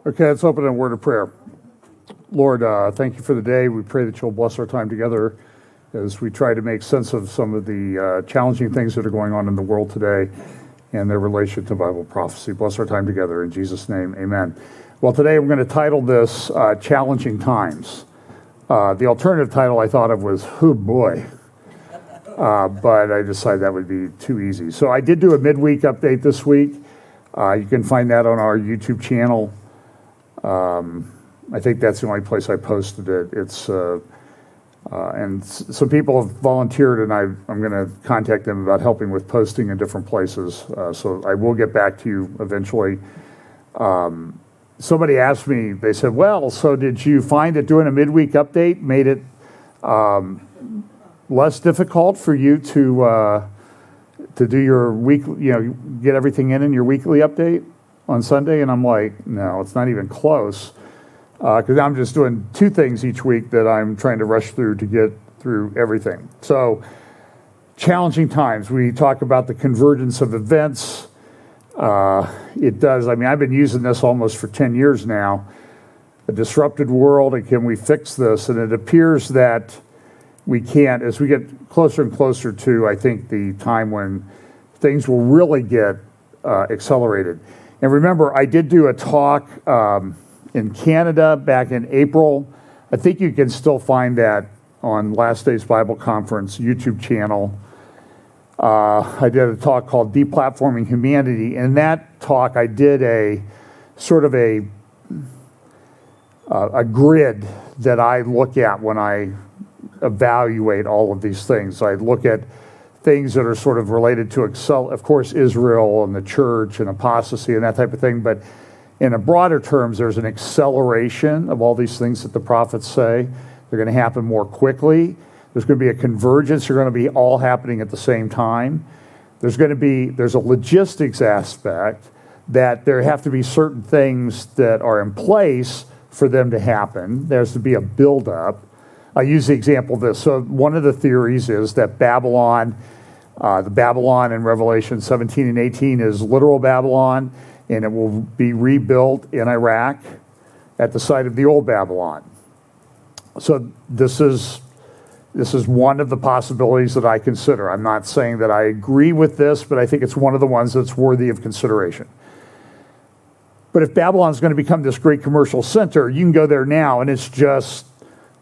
Okay, let's open a word of prayer. Lord, thank you for the day. We pray that you'll bless our time together as we try to make sense of some of the challenging things that are going on in the world today and their relation to Bible prophecy. Bless our time together. In Jesus' name, amen. Well, today I'm going to title this Challenging Times. The alternative title I thought of was, oh boy. But I decided that would be too easy. So I did do a midweek update this week. You can find that on our YouTube channel. I think that's the only place I posted it. It's and some people have volunteered, and I'm going to contact them about helping with posting in different places. So I will get back to you eventually. Somebody asked me, they said, well, so did you find that doing a midweek update made it less difficult for you to do your week, get everything in your weekly update on Sunday? And I'm like, no, it's not even close. Because I'm just doing two things each week that I'm trying to rush through to get through everything. So, challenging times. We talk about the convergence of events. It does. I mean, I've been using this almost for 10 years now. A disrupted world, and can we fix this? And it appears that we can't, as we get closer and closer to, I think, the time when things will really get accelerated. And remember, I did do a talk in Canada back in April. I think you can still find that on Last Days Bible Conference YouTube channel. I did a talk called Deplatforming Humanity. In that talk, I did a sort of a grid that I look at when I evaluate all of these things. I look at things that are sort of related to, of course, Israel and the church and apostasy and that type of thing, but in a broader terms, there's an acceleration of all these things that the prophets say. They're going to happen more quickly. There's going to be a convergence. They're going to be all happening at the same time. There's a logistics aspect that there have to be certain things that are in place for them to happen. There has to be a buildup. I use the example of this. So one of the theories is that Babylon, the Babylon in Revelation 17 and 18 is literal Babylon, and it will be rebuilt in Iraq at the site of the old Babylon. So this is one of the possibilities that I consider. I'm not saying that I agree with this, but I think it's one of the ones that's worthy of consideration. But if Babylon's going to become this great commercial center, you can go there now, and it's just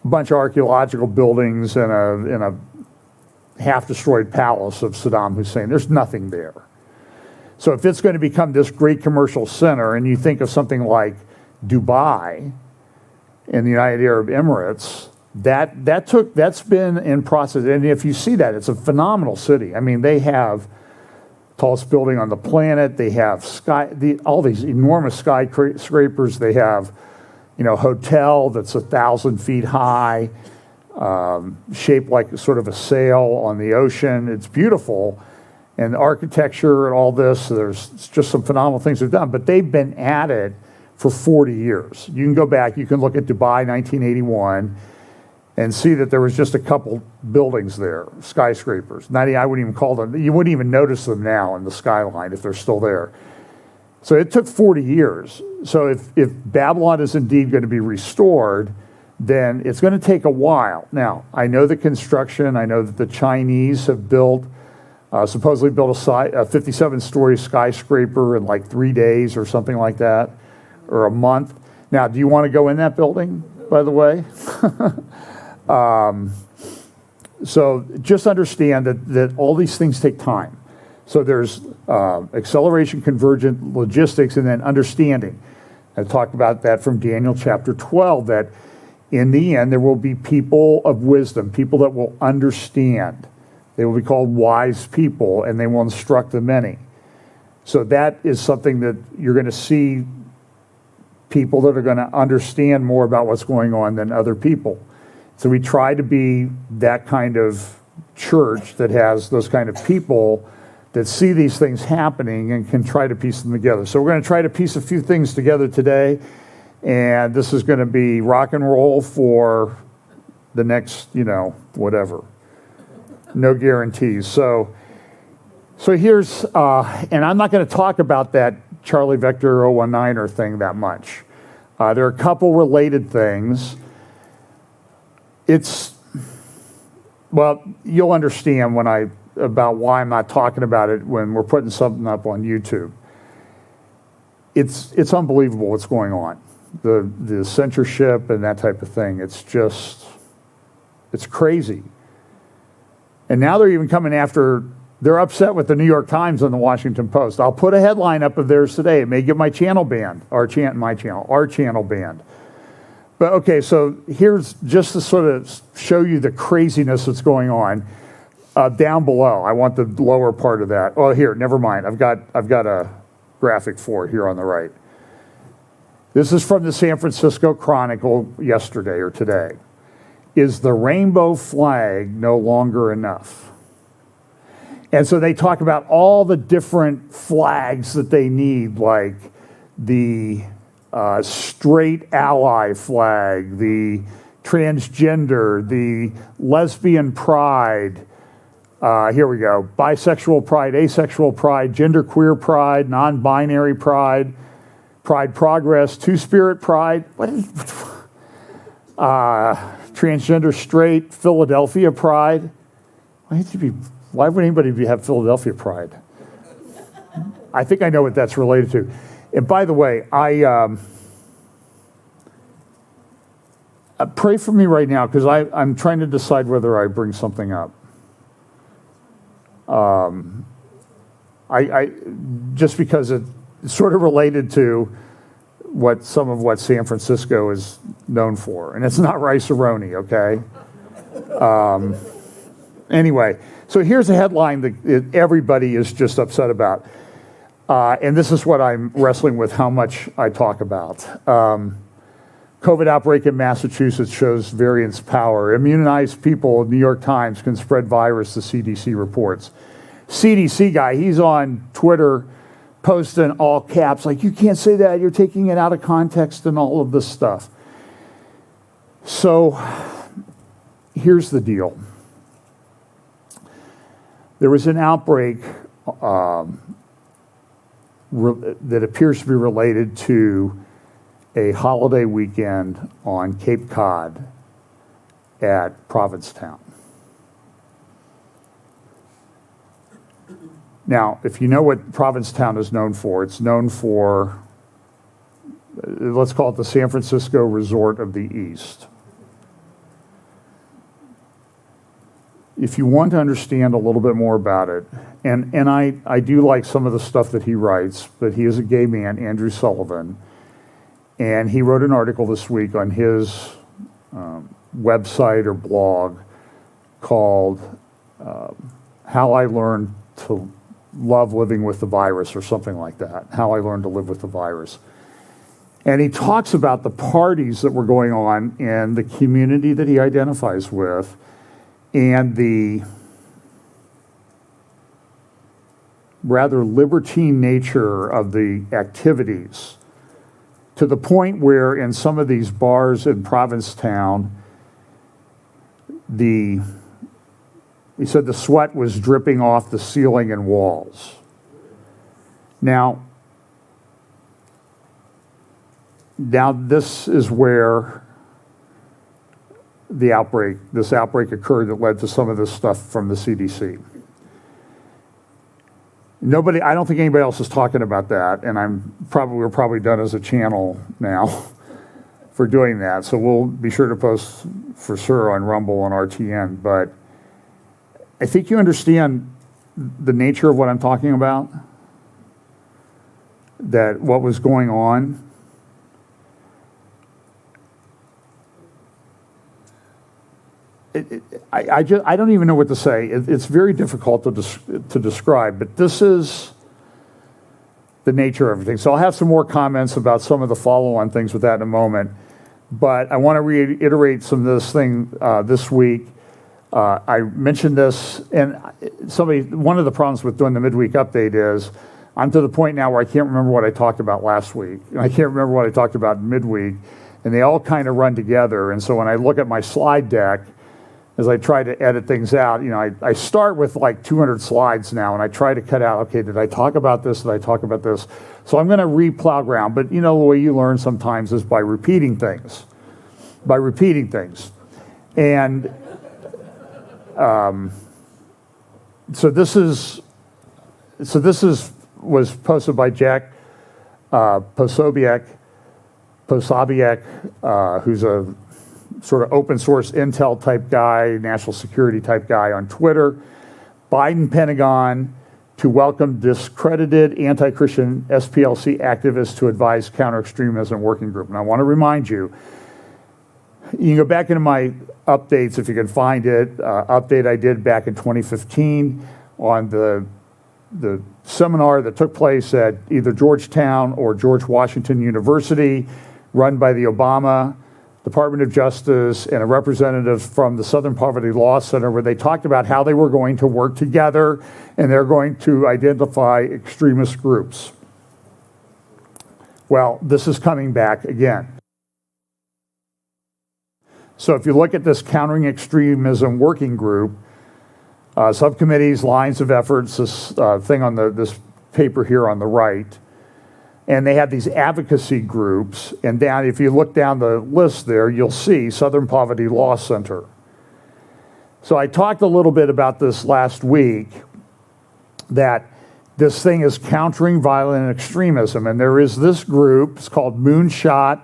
a bunch of archaeological buildings and a half-destroyed palace of Saddam Hussein. There's nothing there. So if it's going to become this great commercial center, and you think of something like Dubai in the United Arab Emirates, that's been in process. And if you see that, it's a phenomenal city. I mean, they have tallest building on the planet. They have all these enormous skyscrapers. They have, hotel that's 1,000 feet high, shaped like sort of a sail on the ocean. It's beautiful. And the architecture and all this, there's just some phenomenal things they've done. But they've been at it for 40 years. You can go back, you can look at Dubai 1981 and see that there was just a couple buildings there, skyscrapers. I wouldn't even call them, you wouldn't even notice them now in the skyline if they're still there. So it took 40 years. So if Babylon is indeed going to be restored, then it's going to take a while. Now, I know the construction, I know that the Chinese have supposedly built a 57-story skyscraper in like 3 days or something like that, or a month. Now, do you want to go in that building, by the way? So just understand that all these things take time. So there's acceleration, convergent, logistics, and then understanding. I talked about that from Daniel chapter 12, that in the end there will be people of wisdom, people that will understand. They will be called wise people, and they will instruct the many. So that is something that you're going to see people that are going to understand more about what's going on than other people. So we try to be that kind of church that has those kind of people that see these things happening and can try to piece them together. So we're going to try to piece a few things together today, and this is going to be rock and roll for the next, whatever. No guarantees. So here's, and I'm not going to talk about that Charlie Vector 019er thing that much. There are a couple related things. Well, you'll understand about why I'm not talking about it when we're putting something up on YouTube. It's unbelievable what's going on. The censorship and that type of thing. It's crazy. And now they're even coming after, they're upset with the New York Times and the Washington Post. I'll put a headline up of theirs today. It may get my channel banned, our channel banned. But okay, so here's just to sort of show you the craziness that's going on. Down below, I want the lower part of that. Oh, here, never mind. I've got a graphic for it here on the right. This is from the San Francisco Chronicle yesterday or today. Is the rainbow flag no longer enough? And so they talk about all the different flags that they need, like the straight ally flag, the transgender, the lesbian pride, here we go, bisexual pride, asexual pride, genderqueer pride, non-binary pride, pride progress, two-spirit pride, transgender straight, Philadelphia pride. Why would anybody have Philadelphia pride? I think I know what that's related to. And by the way, pray for me right now because I'm trying to decide whether I bring something up. Just because it's sort of related to some of what San Francisco is known for, and it's not rice-a-roni, okay? Anyway, so here's a headline that everybody is just upset about, and this is what I'm wrestling with, how much I talk about. COVID outbreak in Massachusetts shows variant's power. Immunized people, New York Times, can spread virus, the CDC reports. CDC guy, he's on Twitter posting all caps, like, you can't say that, you're taking it out of context and all of this stuff. So here's the deal. There was an outbreak that appears to be related to a holiday weekend on Cape Cod at Provincetown. Now, if you know what Provincetown is known for, it's known for, let's call it the San Francisco Resort of the East. If you want to understand a little bit more about it, and I do like some of the stuff that he writes, but he is a gay man, Andrew Sullivan, and he wrote an article this week on his website or blog called How I Learned to Love Living with the Virus, or something like that, How I Learned to Live with the Virus. And he talks about the parties that were going on in the community that he identifies with, and the rather libertine nature of the activities, to the point where in some of these bars in Provincetown, he said the sweat was dripping off the ceiling and walls. Now this is where this outbreak occurred that led to some of this stuff from the CDC. I don't think anybody else is talking about that, and we're probably done as a channel now for doing that. So we'll be sure to post for sure on Rumble and RTN, but I think you understand the nature of what I'm talking about, that what was going on. I don't even know what to say. It's very difficult to describe, but this is the nature of everything. So I'll have some more comments about some of the follow-on things with that in a moment, but I want to reiterate some of this thing this week. I mentioned this, and one of the problems with doing the midweek update is I'm to the point now where I can't remember what I talked about last week, and I can't remember what I talked about midweek, and they all kind of run together. And so when I look at my slide deck, as I try to edit things out, I start with like 200 slides now, and I try to cut out, okay, did I talk about this? Did I talk about this? So I'm going to re-plow ground. But the way you learn sometimes is by repeating things. And so this was posted by Jack Posobiec, who's a sort of open source intel type guy, national security type guy on Twitter. Biden Pentagon to welcome discredited anti-Christian SPLC activists to advise counter-extremism working group. And I want to remind you, you can go back into my updates if you can find it. Update I did back in 2015 on the seminar that took place at either Georgetown or George Washington University, run by the Obama Department of Justice and a representative from the Southern Poverty Law Center, where they talked about how they were going to work together and they're going to identify extremist groups. Well, this is coming back again. So if you look at this Countering Extremism Working Group, subcommittees, lines of efforts, this thing on this paper here on the right, and they have these advocacy groups, and down, if you look down the list there, you'll see Southern Poverty Law Center. So I talked a little bit about this last week, that this thing is countering violent extremism, and there is this group, it's called Moonshot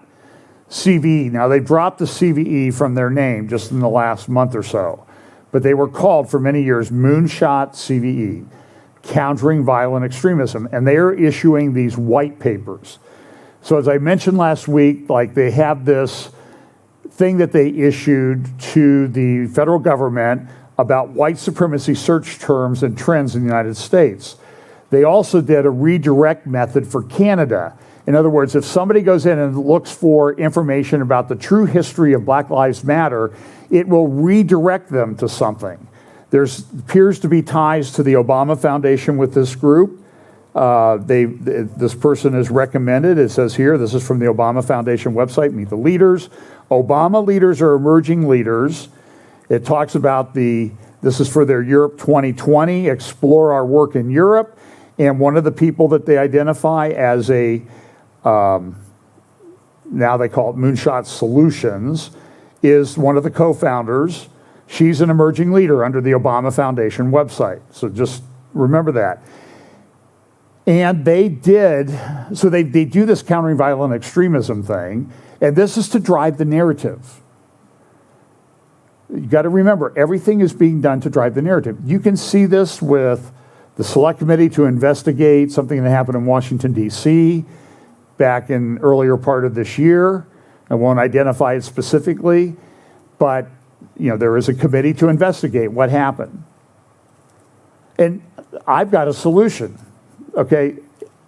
CVE. Now, they dropped the CVE from their name just in the last month or so, but they were called for many years Moonshot CVE, Countering Violent Extremism, and they are issuing these white papers. So as I mentioned last week, like they have this thing that they issued to the federal government about white supremacy search terms and trends in the United States. They also did a redirect method for Canada. In other words, if somebody goes in and looks for information about the true history of Black Lives Matter, it will redirect them to something. There appears to be ties to the Obama Foundation with this group. This person is recommended. It says here, this is from the Obama Foundation website, Meet the Leaders. Obama leaders are emerging leaders. It talks about this is for their Europe 2020, explore our work in Europe. And one of the people that they identify as now they call it Moonshot Solutions, is one of the co-founders. She's an emerging leader under the Obama Foundation website. So just remember that. And they do this countering violent extremism thing, and this is to drive the narrative. You got to remember, everything is being done to drive the narrative. You can see this with the Select Committee to investigate something that happened in Washington, D.C. back in earlier part of this year. I won't identify it specifically, but there is a committee to investigate what happened. And I've got a solution, okay?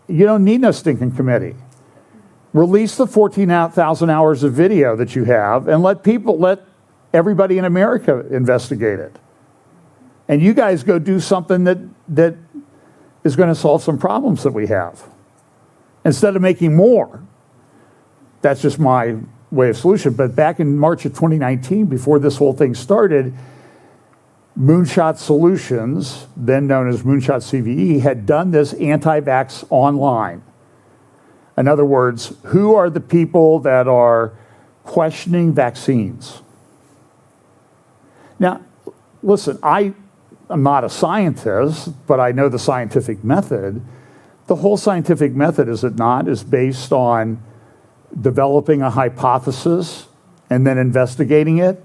You don't need no stinking committee. Release the 14,000 hours of video that you have and let everybody in America investigate it. And you guys go do something that is going to solve some problems that we have, instead of making more. That's just my way of solution. But back in March of 2019, before this whole thing started, Moonshot Solutions, then known as Moonshot CVE, had done this anti-vaxx online. In other words, who are the people that are questioning vaccines? Now, listen, I'm not a scientist, but I know the scientific method. The whole scientific method, is it not, is based on developing a hypothesis and then investigating it.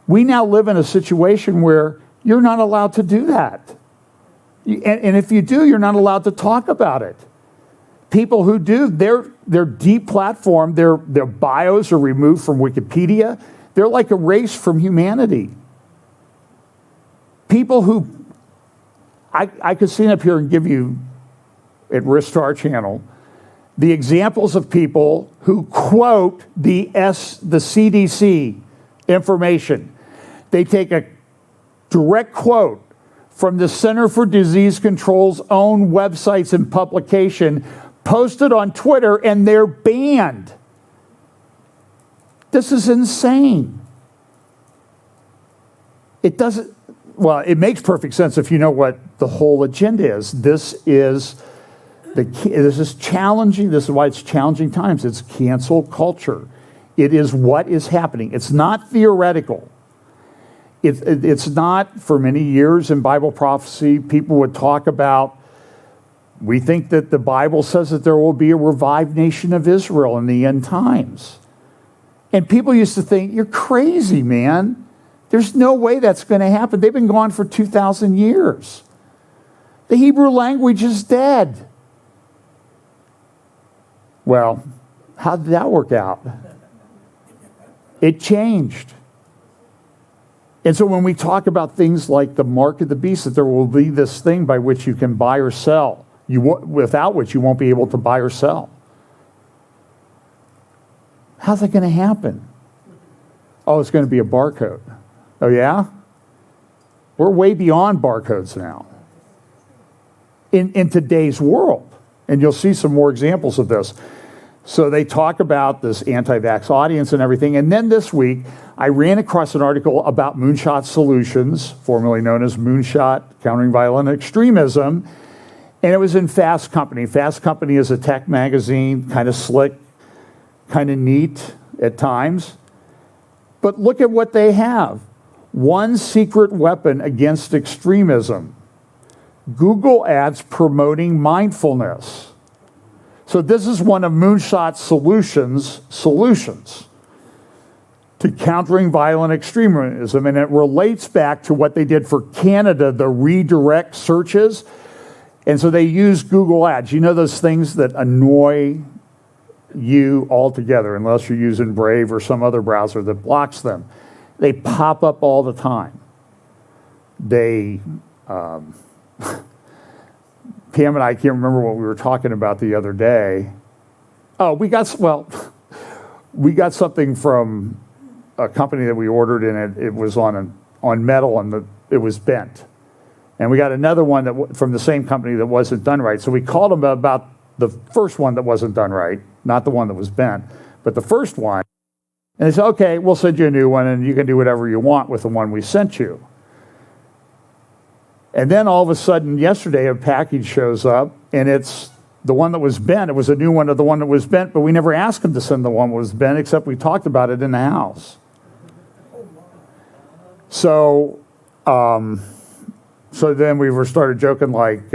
We now live in a situation where you're not allowed to do that. And if you do, you're not allowed to talk about it. People who do, they're deplatformed, their bios are removed from Wikipedia. They're like erased from humanity. People who, I could stand up here and give you, at risk to our channel, the examples of people who quote the CDC information. They take a direct quote from the Center for Disease Control's own websites and publication, posted on Twitter, and they're banned. This is insane. It doesn't, well, it makes perfect sense if you know what the whole agenda is. This is challenging. This is why it's challenging times. It's cancel culture. It is what is happening. It's not theoretical. It's not, for many years in Bible prophecy, people would talk about, we think that the Bible says that there will be a revived nation of Israel in the end times. And people used to think, you're crazy, man. There's no way that's going to happen. They've been gone for 2,000 years. The Hebrew language is dead. Well, how did that work out? It changed. And so when we talk about things like the mark of the beast, that there will be this thing by which you can buy or sell, without which you won't be able to buy or sell. How's that going to happen? Oh, it's going to be a barcode. Oh, yeah? We're way beyond barcodes now in today's world. And you'll see some more examples of this. So they talk about this anti-vax audience and everything. And then this week, I ran across an article about Moonshot Solutions, formerly known as Moonshot Countering Violent Extremism. And it was in Fast Company. Fast Company is a tech magazine, kind of slick, kind of neat at times. But look at what they have. One secret weapon against extremism. Google ads promoting mindfulness. So this is one of Moonshot Solutions' solutions to countering violent extremism. And it relates back to what they did for Canada, the redirect searches. And so they use Google ads. You know those things that annoy you altogether, unless you're using Brave or some other browser that blocks them. They pop up all the time. They... Pam and I can't remember what we were talking about the other day. Oh, we got something from a company that we ordered, and it was on metal, and it was bent. And we got another one from the same company that wasn't done right. So we called them about the first one that wasn't done right, not the one that was bent, but the first one. And they said, okay, we'll send you a new one, and you can do whatever you want with the one we sent you. And then all of a sudden, yesterday, a package shows up, and it's the one that was bent. It was a new one of the one that was bent, but we never asked them to send the one that was bent, except we talked about it in the house. So then we started joking like,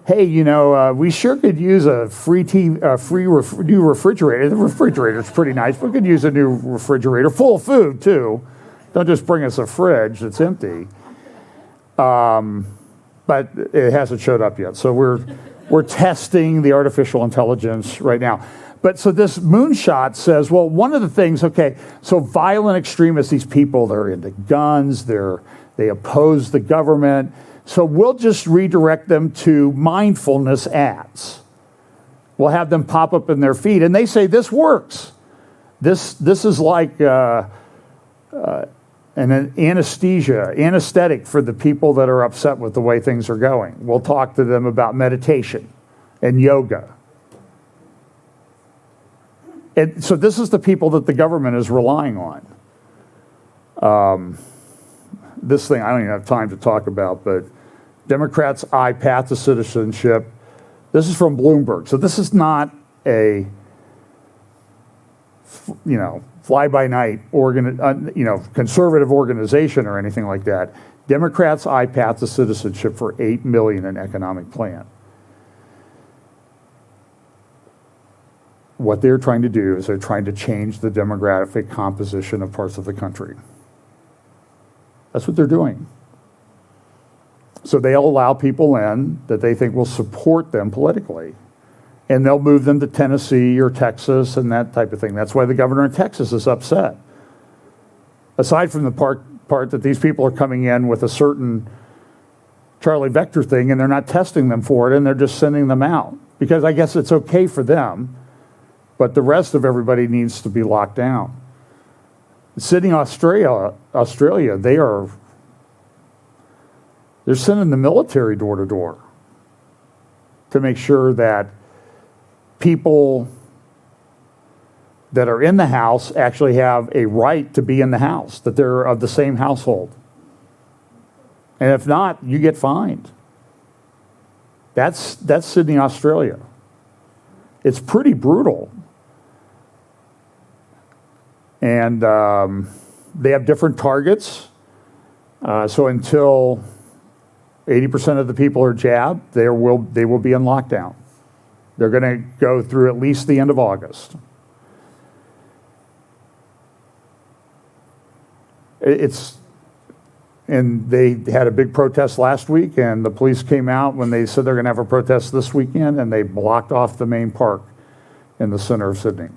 hey, we sure could use a new refrigerator. The refrigerator's pretty nice. We could use a new refrigerator, full of food, too. Don't just bring us a fridge that's empty. But it hasn't showed up yet. So we're testing the artificial intelligence right now. But so this Moonshot says, well, one of the things, okay, so violent extremists, these people, they're into guns, they oppose the government. So we'll just redirect them to mindfulness ads. We'll have them pop up in their feed. And they say this works. This is like an anesthetic for the people that are upset with the way things are going. We'll talk to them about meditation and yoga. And so this is the people that the government is relying on. This thing I don't even have time to talk about, but Democrats' path to citizenship. This is from Bloomberg. So this is not a, fly-by-night conservative organization or anything like that. Democrats' path to citizenship for $8 million in economic plan. What they're trying to do is they're trying to change the demographic composition of parts of the country. That's what they're doing. So they'll allow people in that they think will support them politically. And they'll move them to Tennessee or Texas and that type of thing. That's why the governor in Texas is upset. Aside from the part that these people are coming in with a certain Charlie Vector thing and they're not testing them for it and they're just sending them out. Because I guess it's okay for them, but the rest of everybody needs to be locked down. Sydney, Australia, they're sending the military door to door to make sure that people that are in the house actually have a right to be in the house, that they're of the same household. And if not, you get fined. That's Sydney, Australia. It's pretty brutal. And they have different targets. So until 80% of the people are jabbed, they will be in lockdown. They're going to go through at least the end of August. And they had a big protest last week, and the police came out when they said they're going to have a protest this weekend, and they blocked off the main park in the center of Sydney.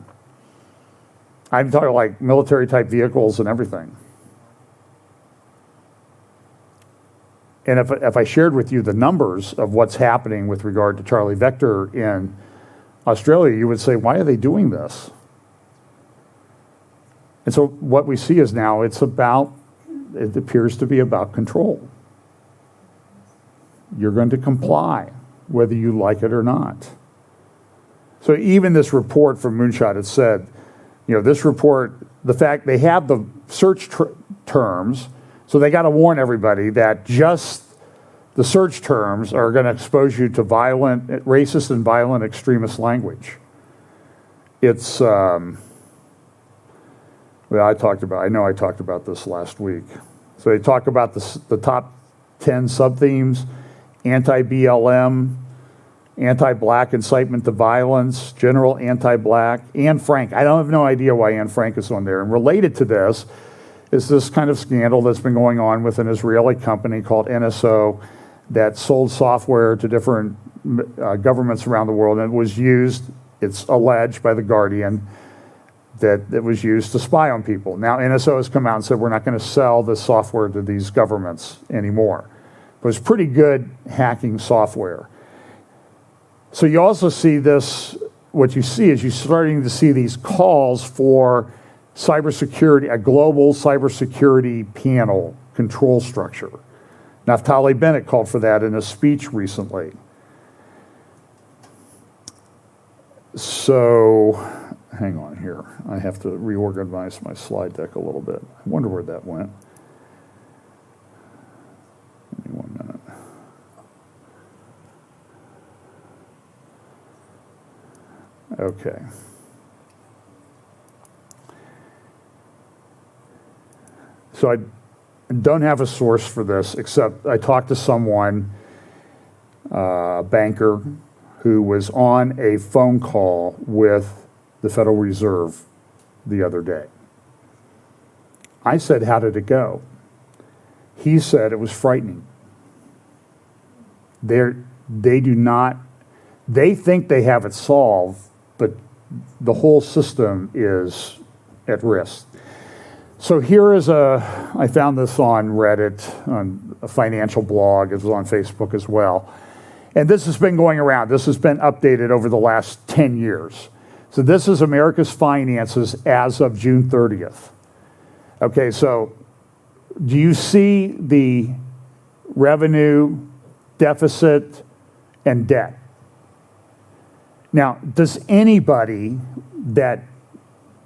I'm talking like military-type vehicles and everything. And if I shared with you the numbers of what's happening with regard to Charlie Vector in Australia, you would say, why are they doing this? And so what we see is now it appears to be about control. You're going to comply, whether you like it or not. So even this report from Moonshot, it said, this report, the fact they have the search terms, so they got to warn everybody that just the search terms are going to expose you to racist and violent extremist language. It's, I talked about this last week. So they talk about the top 10 sub-themes: anti-BLM, anti-black incitement to violence, general anti-black, Anne Frank. I have no idea why Anne Frank is on there. And related to this is this kind of scandal that's been going on with an Israeli company called NSO that sold software to different governments around the world, and it was used, it's alleged by The Guardian, that it was used to spy on people. Now, NSO has come out and said, we're not going to sell this software to these governments anymore. But it's pretty good hacking software. So you also see this, what you see is you're starting to see these calls for cybersecurity, a global cybersecurity panel control structure. Naftali Bennett called for that in a speech recently. So, hang on here. I have to reorganize my slide deck a little bit. I wonder where that went. Give me 1 minute. Okay. So I don't have a source for this, except I talked to someone, a banker, who was on a phone call with the Federal Reserve the other day. I said, how did it go? He said it was frightening. They think they have it solved, but the whole system is at risk. So here is I found this on Reddit, on a financial blog. It was on Facebook as well. And this has been going around. This has been updated over the last 10 years. So this is America's finances as of June 30th. Okay, so do you see the revenue, deficit, and debt? Now, does anybody that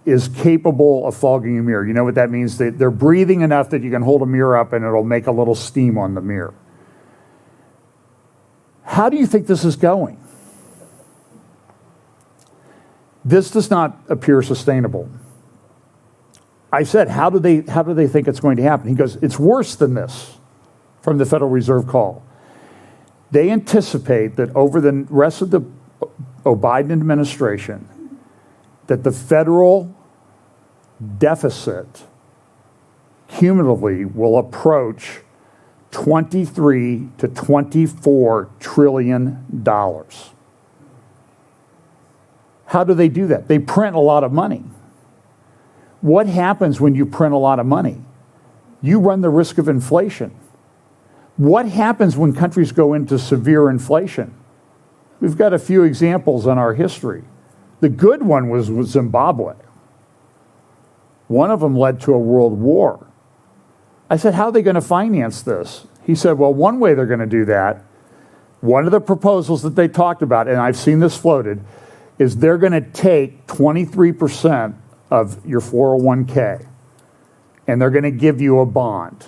is capable of fogging a mirror, you know what that means? They're breathing enough that you can hold a mirror up and it'll make a little steam on the mirror. How do you think this is going? This does not appear sustainable. I said, how do they think it's going to happen? He goes, it's worse than this, from the Federal Reserve call. They anticipate that over the rest of the Biden administration, that the federal deficit cumulatively will approach $23 to $24 trillion. How do they do that? They print a lot of money. What happens when you print a lot of money? You run the risk of inflation. What happens when countries go into severe inflation? We've got a few examples in our history. The good one was Zimbabwe. One of them led to a world war. I said, how are they going to finance this? He said, well, one way they're going to do that, one of the proposals that they talked about, and I've seen this floated, is they're going to take 23% of your 401k, and they're going to give you a bond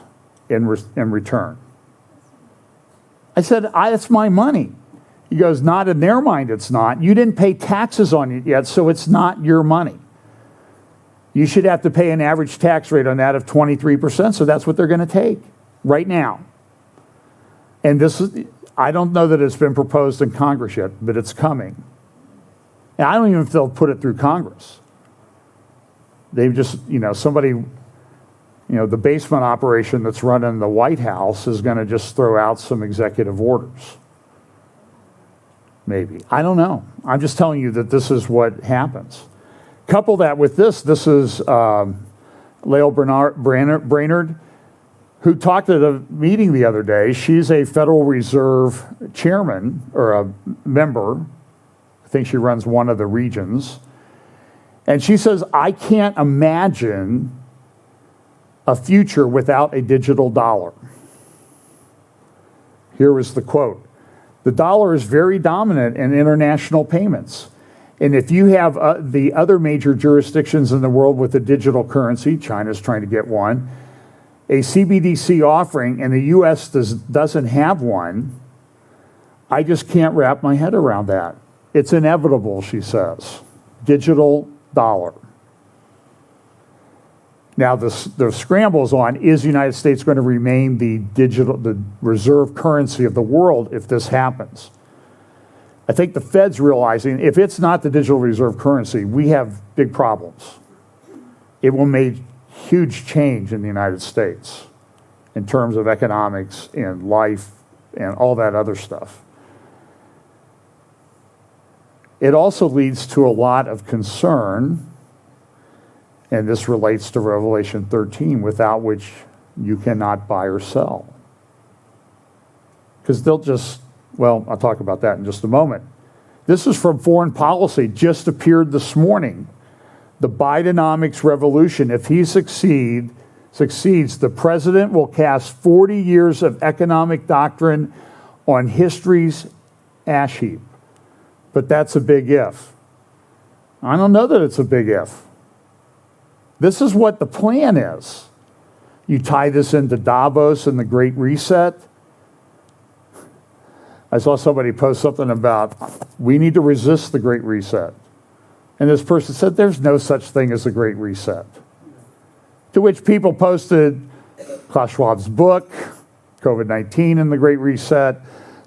in return. I said, that's my money. He goes, not in their mind it's not. You didn't pay taxes on it yet, so it's not your money. You should have to pay an average tax rate on that of 23%, so that's what they're going to take right now. And this is, I don't know that it's been proposed in Congress yet, but it's coming. And I don't even know if they'll put it through Congress. They've just, somebody, the basement operation that's running the White House is going to just throw out some executive orders. Maybe. I don't know. I'm just telling you that this is what happens. Couple that with this is Lael Brainerd, who talked at a meeting the other day. She's a Federal Reserve chairman, or a member. I think she runs one of the regions. And she says, I can't imagine a future without a digital dollar. Here was the quote. The dollar is very dominant in international payments. And if you have the other major jurisdictions in the world with a digital currency, China's trying to get one, a CBDC offering, and the U.S. doesn't have one, I just can't wrap my head around that. It's inevitable, she says. Digital dollar. Now, the scramble's on, is the United States going to remain the reserve currency of the world if this happens? I think the Fed's realizing if it's not the digital reserve currency, we have big problems. It will make huge change in the United States in terms of economics and life and all that other stuff. It also leads to a lot of concern, and this relates to Revelation 13, without which you cannot buy or sell. Because they'll just, well, I'll talk about that in just a moment. This is from Foreign Policy, just appeared this morning. The Bidenomics revolution, if he succeeds, the president will cast 40 years of economic doctrine on history's ash heap. But that's a big if. I don't know that it's a big if. This is what the plan is. You tie this into Davos and the Great Reset. I saw somebody post something about, we need to resist the Great Reset. And this person said, there's no such thing as a Great Reset. To which people posted Klaus Schwab's book, COVID-19 and the Great Reset,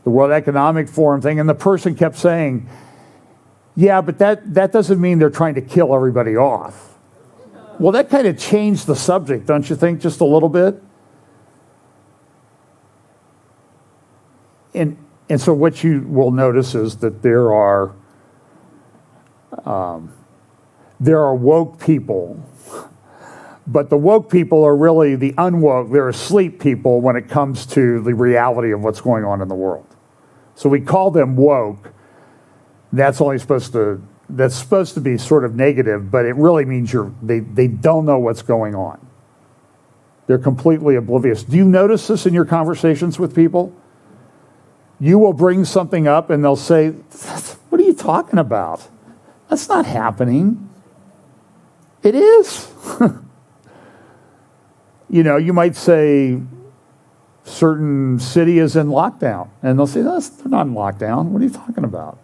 the World Economic Forum thing, and the person kept saying, yeah, but that doesn't mean they're trying to kill everybody off. Well, that kind of changed the subject, don't you think, just a little bit? And so what you will notice is that there are woke people, but the woke people are really the unwoke. They're asleep people when it comes to the reality of what's going on in the world. So we call them woke. That's supposed to be sort of negative, but it really means they don't know what's going on. They're completely oblivious. Do you notice this in your conversations with people? You will bring something up and they'll say, what are you talking about? That's not happening. It is. You might say certain city is in lockdown, and they'll say, they're not in lockdown. What are you talking about?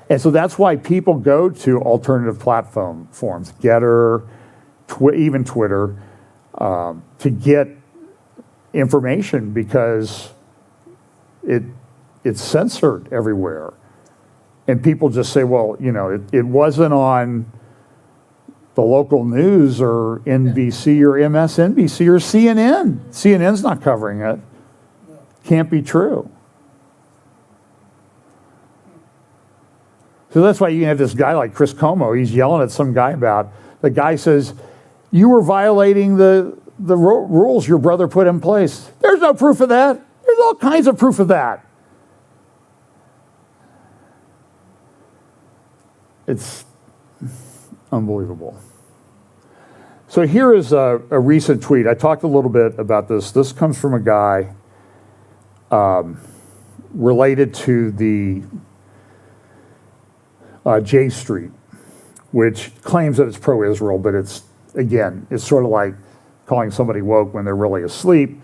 And so that's why people go to alternative platforms, Getter, even Twitter, to get information, because it's censored everywhere. And people just say, well, it wasn't on the local news or NBC or MSNBC or CNN. CNN's not covering it. Can't be true. So that's why you have this guy like Chris Como. He's yelling at some guy about, the guy says, you were violating the rules your brother put in place. There's no proof of that. There's all kinds of proof of that. It's unbelievable. So here is a recent tweet. I talked a little bit about this. This comes from a guy related to the J Street, which claims that it's pro-Israel, but it's sort of like calling somebody woke when they're really asleep.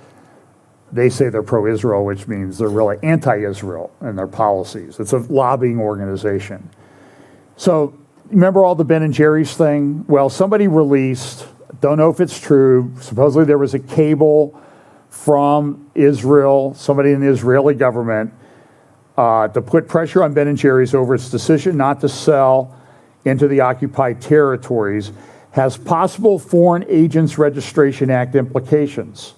they say they're pro-Israel, which means they're really anti-Israel in their policies. It's a lobbying organization. So remember all the Ben and Jerry's thing? Well, somebody released, don't know if it's true, supposedly there was a cable from Israel, somebody in the Israeli government, to put pressure on Ben and Jerry's over its decision not to sell into the occupied territories, has possible Foreign Agents Registration Act implications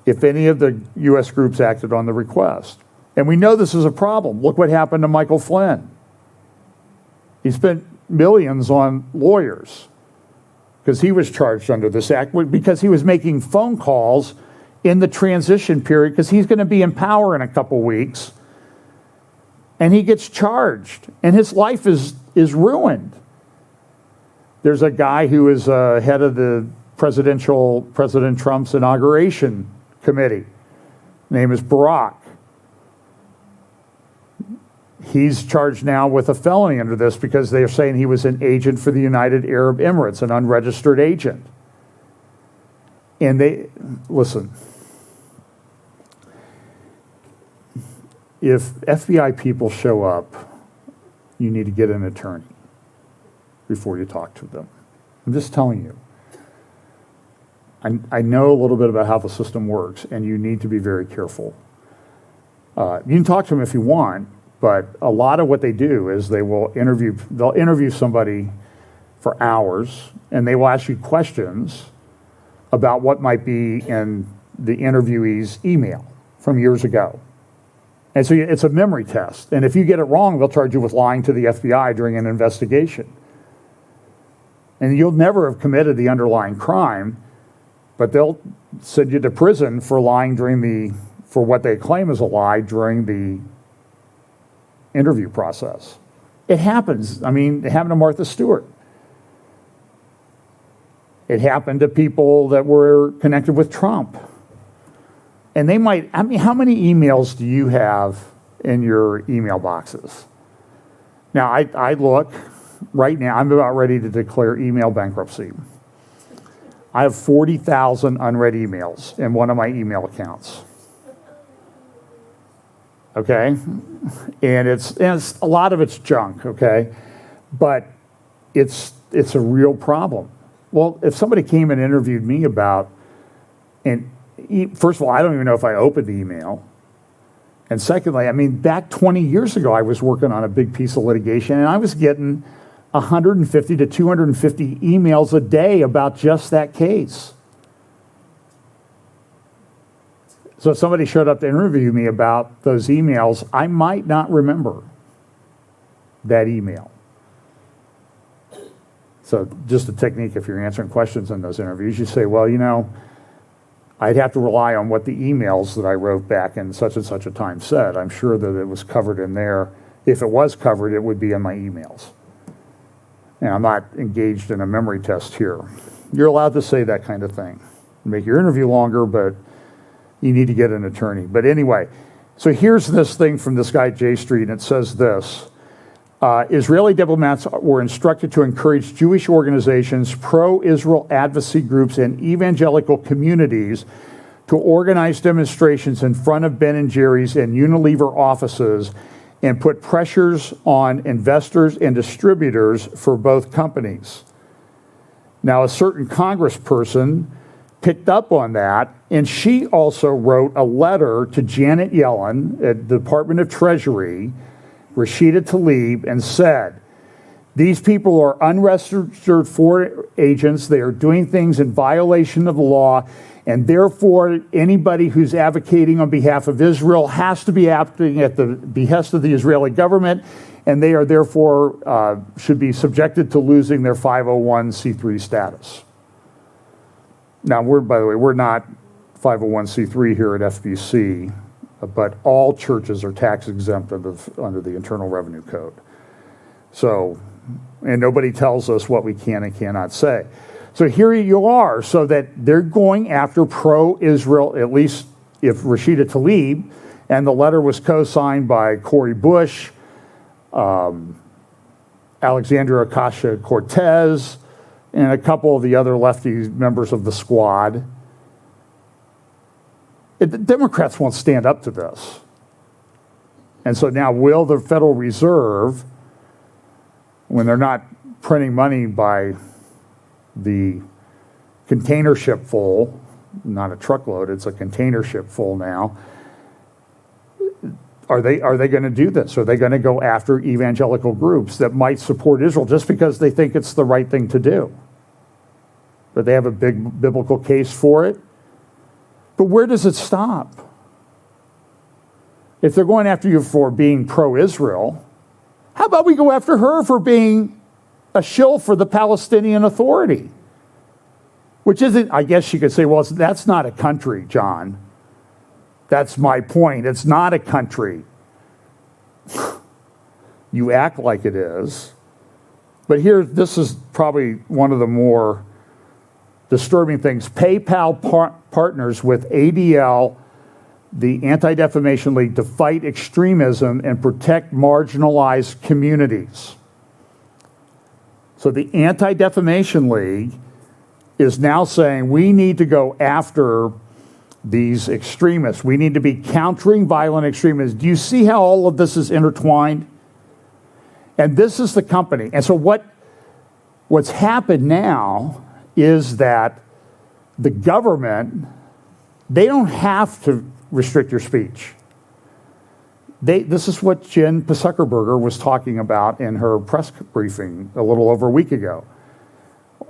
if any of the U.S. groups acted on the request. And we know this is a problem. Look what happened to Michael Flynn. He spent millions on lawyers because he was charged under this act, because he was making phone calls in the transition period, because he's going to be in power in a couple weeks, and he gets charged, and his life is ruined. There's a guy who is head of the President Trump's inauguration committee. Name is Barack. He's charged now with a felony under this because they're saying he was an agent for the United Arab Emirates, an unregistered agent. And listen, if FBI people show up, you need to get an attorney before you talk to them. I'm just telling you. I know a little bit about how the system works, and you need to be very careful. You can talk to them if you want, but a lot of what they do is they'll interview somebody for hours, and they will ask you questions about what might be in the interviewee's email from years ago. And so it's a memory test. And if you get it wrong, they'll charge you with lying to the FBI during an investigation. And you'll never have committed the underlying crime, but they'll send you to prison for lying for what they claim is a lie during the interview process. It happens. I mean, it happened to Martha Stewart. It happened to people that were connected with Trump. And how many emails do you have in your email boxes? Now, I look right now, I'm about ready to declare email bankruptcy. I have 40,000 unread emails in one of my email accounts. Okay? And it's a lot of it's junk, okay? But it's a real problem. Well, if somebody came and interviewed me about, and first of all, I don't even know if I opened the email. And secondly, I mean, back 20 years ago, I was working on a big piece of litigation, and I was getting 150 to 250 emails a day about just that case. So if somebody showed up to interview me about those emails, I might not remember that email. So just a technique, if you're answering questions in those interviews, you say, well, I'd have to rely on what the emails that I wrote back in such and such a time said. I'm sure that it was covered in there. If it was covered, it would be in my emails. And I'm not engaged in a memory test here. You're allowed to say that kind of thing. Make your interview longer, but you need to get an attorney. But anyway, so here's this thing from this guy, J Street, and it says this. Israeli diplomats were instructed to encourage Jewish organizations, pro-Israel advocacy groups, and evangelical communities to organize demonstrations in front of Ben & Jerry's and Unilever offices and put pressures on investors and distributors for both companies. Now, a certain congressperson picked up on that, and she also wrote a letter to Janet Yellen at the Department of Treasury, Rashida Tlaib, and said, these people are unregistered foreign agents. They are doing things in violation of the law, and therefore anybody who's advocating on behalf of Israel has to be acting at the behest of the Israeli government, and they are therefore should be subjected to losing their 501c3 status. Now, by the way, we're not 501c3 here at FBC, but all churches are tax exempt under the Internal Revenue Code. So, and nobody tells us what we can and cannot say. So here you are, so that they're going after pro-Israel, at least if Rashida Tlaib, and the letter was co-signed by Cory Bush, Alexandria Ocasio-Cortez, and a couple of the other lefty members of the squad. The Democrats won't stand up to this. And so now will the Federal Reserve, when they're not printing money by the container ship full, not a truckload, it's a container ship full now, are they going to do this? Are they going to go after evangelical groups that might support Israel just because they think it's the right thing to do? But they have a big biblical case for it. But where does it stop? If they're going after you for being pro-Israel, how about we go after her for being a shill for the Palestinian Authority? Which isn't, I guess you could say, well, that's not a country, John. That's my point. It's not a country. You act like it is. But here, this is probably one of the more disturbing things. PayPal partners with ADL, the Anti-Defamation League, to fight extremism and protect marginalized communities. So the Anti-Defamation League is now saying we need to go after these extremists. We need to be countering violent extremists. Do you see how all of this is intertwined? And this is the company. And so what's happened now is that the government, they don't have to restrict your speech. This is what Jen Zuckerberger was talking about in her press briefing a little over a week ago.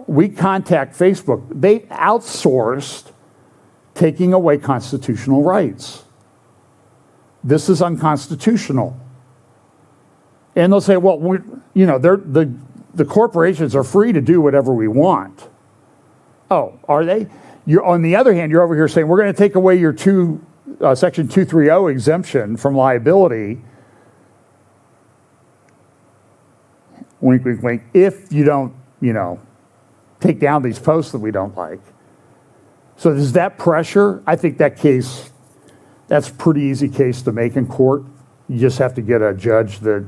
We contact Facebook. They outsourced taking away constitutional rights. This is unconstitutional. And they'll say, well, the corporations are free to do whatever we want. Oh, are they? On the other hand, you're over here saying, we're going to take away your Section 230 exemption from liability, wink, wink, wink, if you don't, take down these posts that we don't like. So is that pressure? I think that's a pretty easy case to make in court. You just have to get a judge that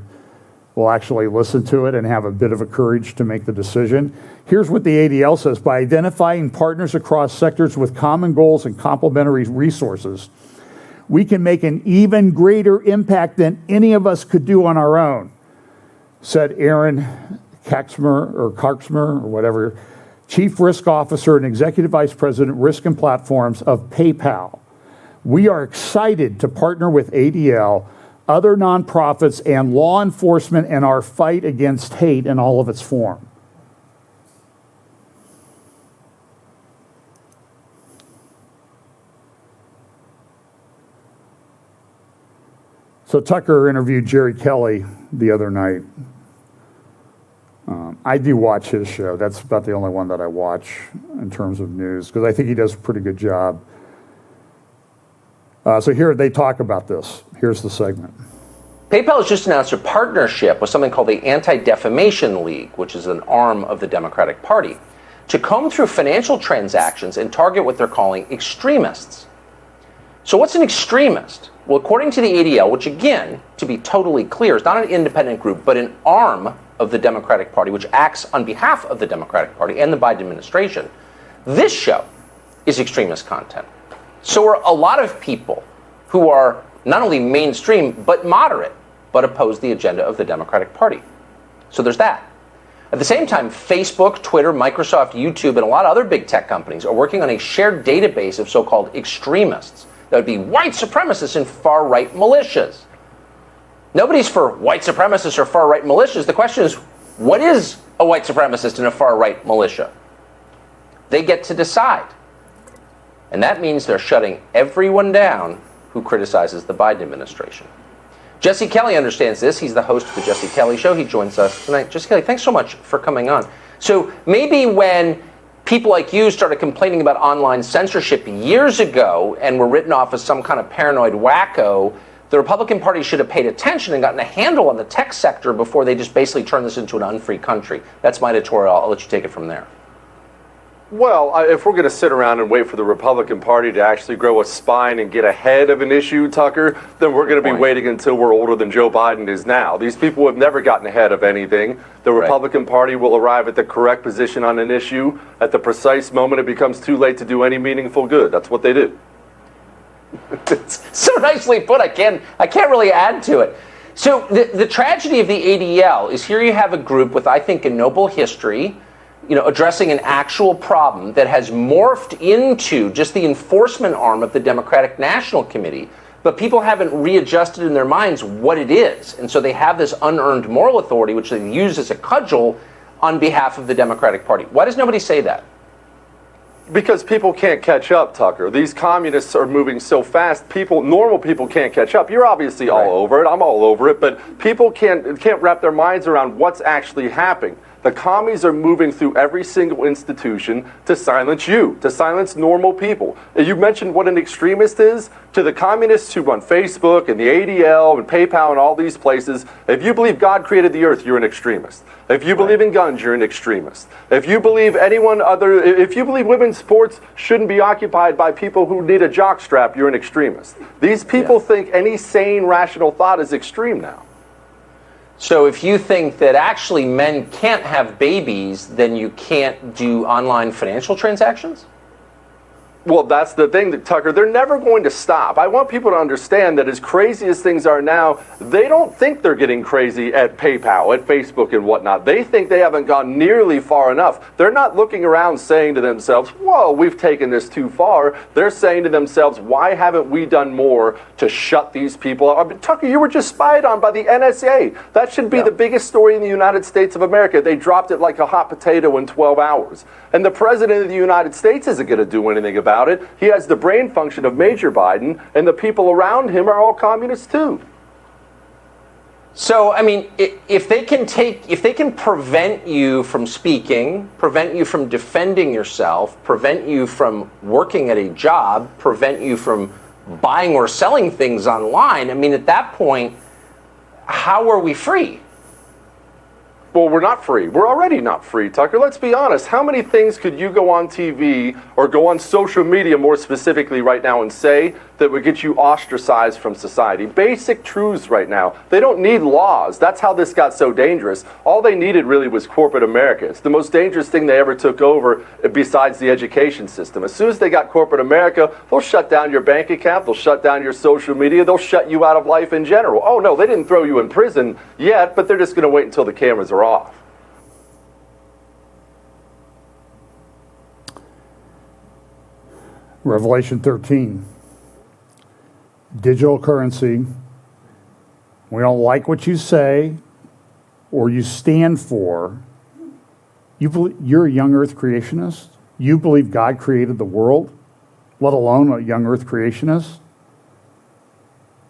will actually listen to it and have a bit of a courage to make the decision. Here's what the ADL says. By identifying partners across sectors with common goals and complementary resources, we can make an even greater impact than any of us could do on our own, said Aaron Kaczmer, or whatever, Chief Risk Officer and Executive Vice President, Risk and Platforms of PayPal. We are excited to partner with ADL, other nonprofits, and law enforcement in our fight against hate in all of its form. So Tucker interviewed Jerry Kelly the other night. I do watch his show. That's about the only one that I watch in terms of news, because I think he does a pretty good job. So here they talk about this. Here's the segment. PayPal has just announced a partnership with something called the Anti-Defamation League, which is an arm of the Democratic Party, to comb through financial transactions and target what they're calling extremists. So what's an extremist? Well, according to the ADL, which again, to be totally clear, is not an independent group, but an arm of the Democratic Party, which acts on behalf of the Democratic Party and the Biden administration, this show is extremist content. So are a lot of people who are not only mainstream, but moderate, but oppose the agenda of the Democratic Party. So there's that. At the same time, Facebook, Twitter, Microsoft, YouTube, and a lot of other big tech companies are working on a shared database of so-called extremists. That would be white supremacists and far-right militias. Nobody's for white supremacists or far-right militias. The question is, what is a white supremacist and a far-right militia? They get to decide. And that means they're shutting everyone down who criticizes the Biden administration. Jesse Kelly understands this. He's the host of the Jesse Kelly Show. He joins us tonight. Jesse Kelly, thanks so much for coming on. So maybe when people like you started complaining about online censorship years ago and were written off as some kind of paranoid wacko, the Republican Party should have paid attention and gotten a handle on the tech sector before they just basically turn this into an unfree country. That's my editorial. I'll let you take it from there. Well, if we're going to sit around and wait for the Republican Party to actually grow a spine and get ahead of an issue, Tucker, then we're going to be waiting until we're older than Joe Biden is now. These people have never gotten ahead of anything. The Republican Party will arrive at the correct position on an issue at the precise moment it becomes too late to do any meaningful good. That's what they do. It's so nicely put. I can't really add to it. So the tragedy of the ADL is here you have a group with, I think, a noble history, addressing an actual problem that has morphed into just the enforcement arm of the Democratic National Committee. But people haven't readjusted in their minds what it is. And so they have this unearned moral authority, which they use as a cudgel on behalf of the Democratic Party. Why does nobody say that? Because people can't catch up, Tucker. These communists are moving so fast. Normal people can't catch up. You're obviously all over it. I'm all over it. But people can't wrap their minds around what's actually happening. The commies are moving through every single institution to silence you, to silence normal people. You mentioned what an extremist is. To the communists who run Facebook and the ADL and PayPal and all these places, if you believe God created the earth, you're an extremist. If you believe in guns, you're an extremist. If you believe if you believe women's sports shouldn't be occupied by people who need a jockstrap, you're an extremist. These people think any sane, rational thought is extreme now. So if you think that actually men can't have babies, then you can't do online financial transactions? Well, that's the thing, Tucker. They're never going to stop. I want people to understand that as crazy as things are now, they don't think they're getting crazy at PayPal, at Facebook and whatnot. They think they haven't gone nearly far enough. They're not looking around saying to themselves, whoa, we've taken this too far. They're saying to themselves, why haven't we done more to shut these people up? Tucker, you were just spied on by the NSA. That should be the biggest story in the United States of America. They dropped it like a hot potato in 12 hours. And the president of the United States isn't going to do anything about it. He has the brain function of Major Biden, and the people around him are all communists too. So, I mean, if they can prevent you from speaking, prevent you from defending yourself, prevent you from working at a job, prevent you from buying or selling things online, I mean, at that point, how are we free? Well, we're not free. We're already not free, Tucker. Let's be honest. How many things could you go on TV or go on social media more specifically right now and say that would get you ostracized from society? Basic truths right now. They don't need laws. That's how this got so dangerous. All they needed really was corporate America. It's the most dangerous thing they ever took over besides the education system. As soon as they got corporate America, they'll shut down your bank account. They'll shut down your social media. They'll shut you out of life in general. Oh, no, they didn't throw you in prison yet, but they're just going to wait until the cameras are off. Revelation 13. Digital currency. We don't like what you say or you stand for. You're a young earth creationist? You believe God created the world, let alone a young earth creationist?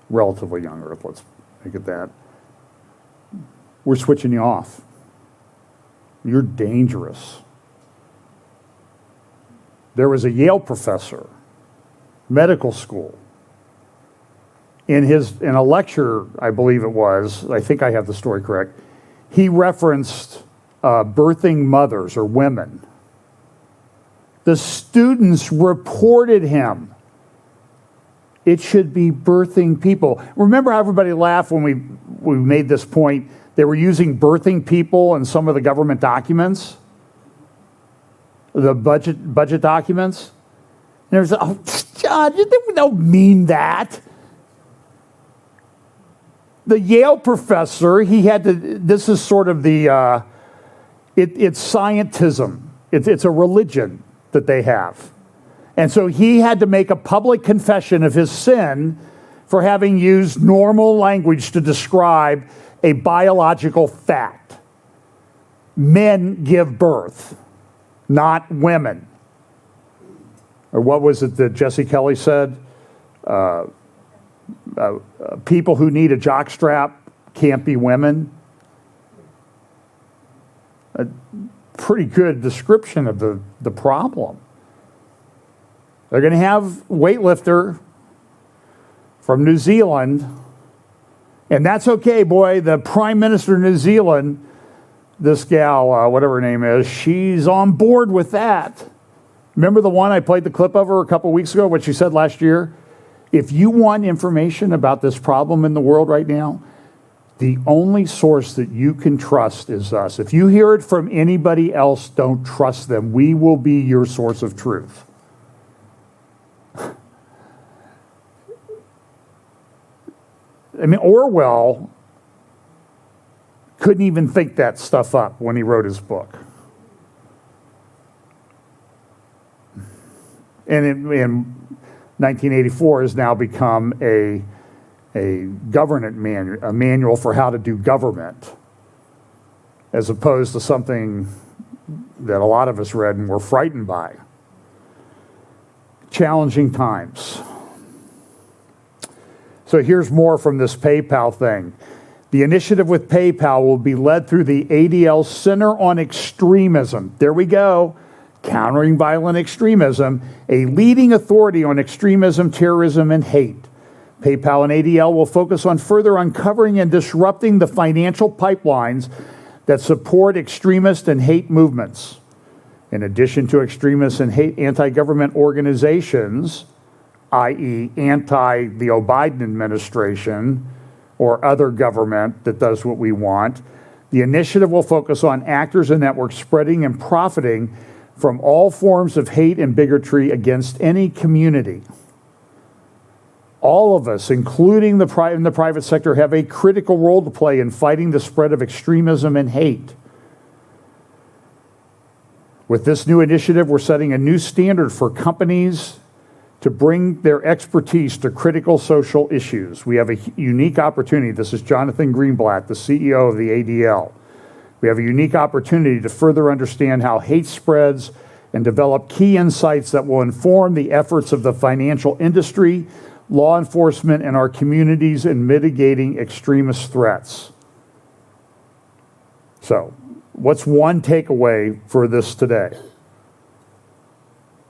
Relatively young earth, let's make it that. We're switching you off. You're dangerous. There was a Yale professor, medical school, in a lecture, I believe it was, I think I have the story correct, he referenced birthing mothers or women. The students reported him. It should be birthing people. Remember how everybody laughed when we made this point? They were using birthing people in some of the government documents, the budget documents. And there's, oh, John, they don't mean that. The Yale professor, he had to, this is sort of the, it's scientism. It's a religion that they have. And so he had to make a public confession of his sin for having used normal language to describe a biological fact. Men give birth, not women. Or what was it that Jesse Kelly said? People who need a jockstrap can't be women. A pretty good description of the problem. They're going to have weightlifter from New Zealand, and that's okay, boy. The Prime Minister of New Zealand, this gal, whatever her name is, she's on board with that. Remember the one I played the clip of her a couple weeks ago, what she said last year? If you want information about this problem in the world right now, the only source that you can trust is us. If you hear it from anybody else, don't trust them. We will be your source of truth. I mean, Orwell couldn't even think that stuff up when he wrote his book. And in 1984 has now become a manual for how to do government, as opposed to something that a lot of us read and were frightened by. Challenging times. So here's more from this PayPal thing. The initiative with PayPal will be led through the ADL Center on Extremism. There we go. Countering violent extremism, a leading authority on extremism, terrorism, and hate. PayPal and ADL will focus on further uncovering and disrupting the financial pipelines that support extremist and hate movements. In addition to extremist and hate anti-government organizations, i.e. anti the Biden administration or other government that does what we want, the initiative will focus on actors and networks spreading and profiting from all forms of hate and bigotry against any community. All of us, including in the private sector, have a critical role to play in fighting the spread of extremism and hate. With this new initiative, we're setting a new standard for companies to bring their expertise to critical social issues. We have a unique opportunity. This is Jonathan Greenblatt, the CEO of the ADL. We have a unique opportunity to further understand how hate spreads and develop key insights that will inform the efforts of the financial industry, law enforcement, and our communities in mitigating extremist threats. So, what's one takeaway for this today?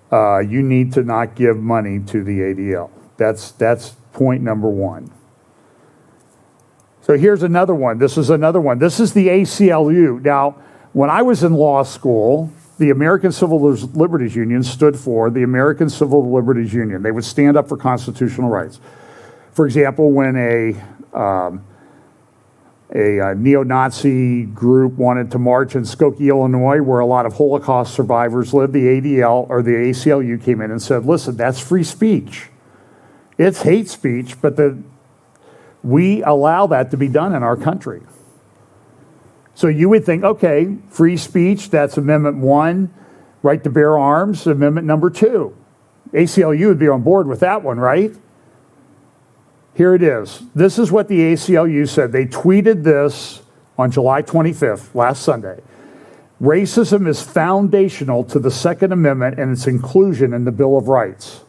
You need to not give money to the ADL. That's point number one. So here's another one. This is another one. This is the ACLU. Now, when I was in law school, the American Civil Liberties Union stood for the American Civil Liberties Union. They would stand up for constitutional rights. For example, when a neo-Nazi group wanted to march in Skokie, Illinois, where a lot of Holocaust survivors lived, the ADL or the ACLU came in and said, listen, that's free speech. It's hate speech, but we allow that to be done in our country. So you would think, okay, free speech, that's Amendment 1, right to bear arms, Amendment number 2. ACLU would be on board with that one, right? Here it is. This is what the ACLU said. They tweeted this on July 25th, last Sunday. Racism is foundational to the Second Amendment and its inclusion in the Bill of Rights.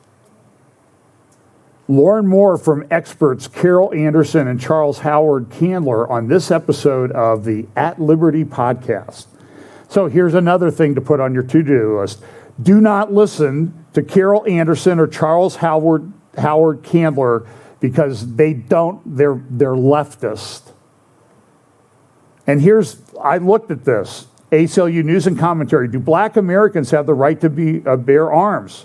Learn more from experts Carol Anderson and Charles Howard Candler on this episode of the At Liberty podcast. So here's another thing to put on your to-do list. Do not listen to Carol Anderson or Charles Howard Candler because they're leftist. And I looked at this. ACLU News and Commentary. Do black Americans have the right to bear arms?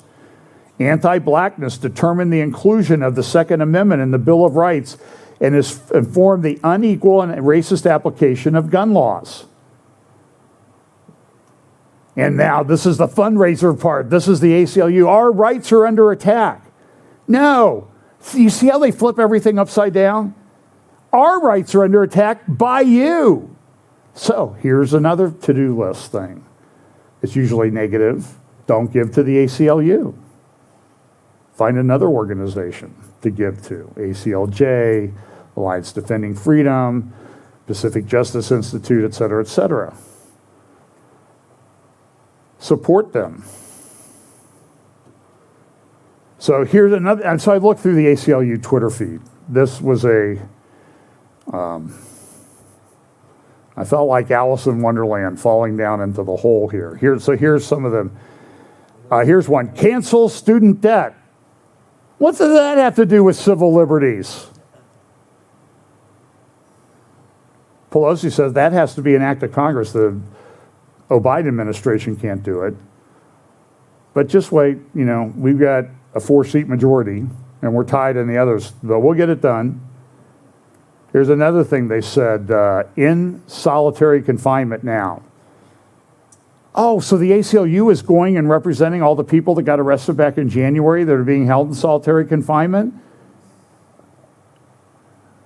Anti-blackness determined the inclusion of the Second Amendment in the Bill of Rights and has informed the unequal and racist application of gun laws. And now this is the fundraiser part. This is the ACLU. Our rights are under attack. No. You see how they flip everything upside down? Our rights are under attack by you. So here's another to-do list thing. It's usually negative. Don't give to the ACLU. Find another organization to give to. ACLJ, Alliance Defending Freedom, Pacific Justice Institute, et cetera, et cetera. Support them. So here's another, and so I looked through the ACLU Twitter feed. This was I felt like Alice in Wonderland falling down into the hole here. Here's some of them. Here's one, cancel student debt. What does that have to do with civil liberties? Pelosi says that has to be an act of Congress. The Biden administration can't do it. But just wait, we've got a 4-seat majority, and we're tied in the others, but we'll get it done. Here's another thing they said, in solitary confinement now. Oh, so the ACLU is going and representing all the people that got arrested back in January that are being held in solitary confinement?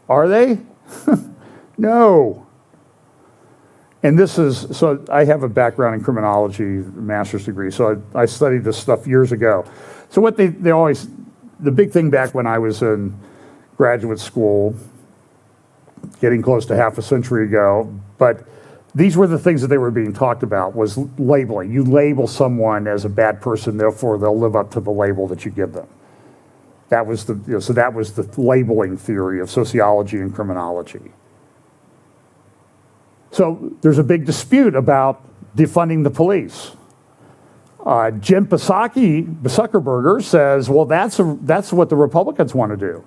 Are they? No. And this is, so I have a background in criminology, master's degree, so I studied this stuff years ago. So what they always, the big thing back when I was in graduate school, getting close to half a century ago, but these were the things that they were being talked about, was labeling. You label someone as a bad person, therefore they'll live up to the label that you give them. That was the, so that was the labeling theory of sociology and criminology. So there's a big dispute about defunding the police. Jim Zuckerberg says, well, that's what the Republicans want to do.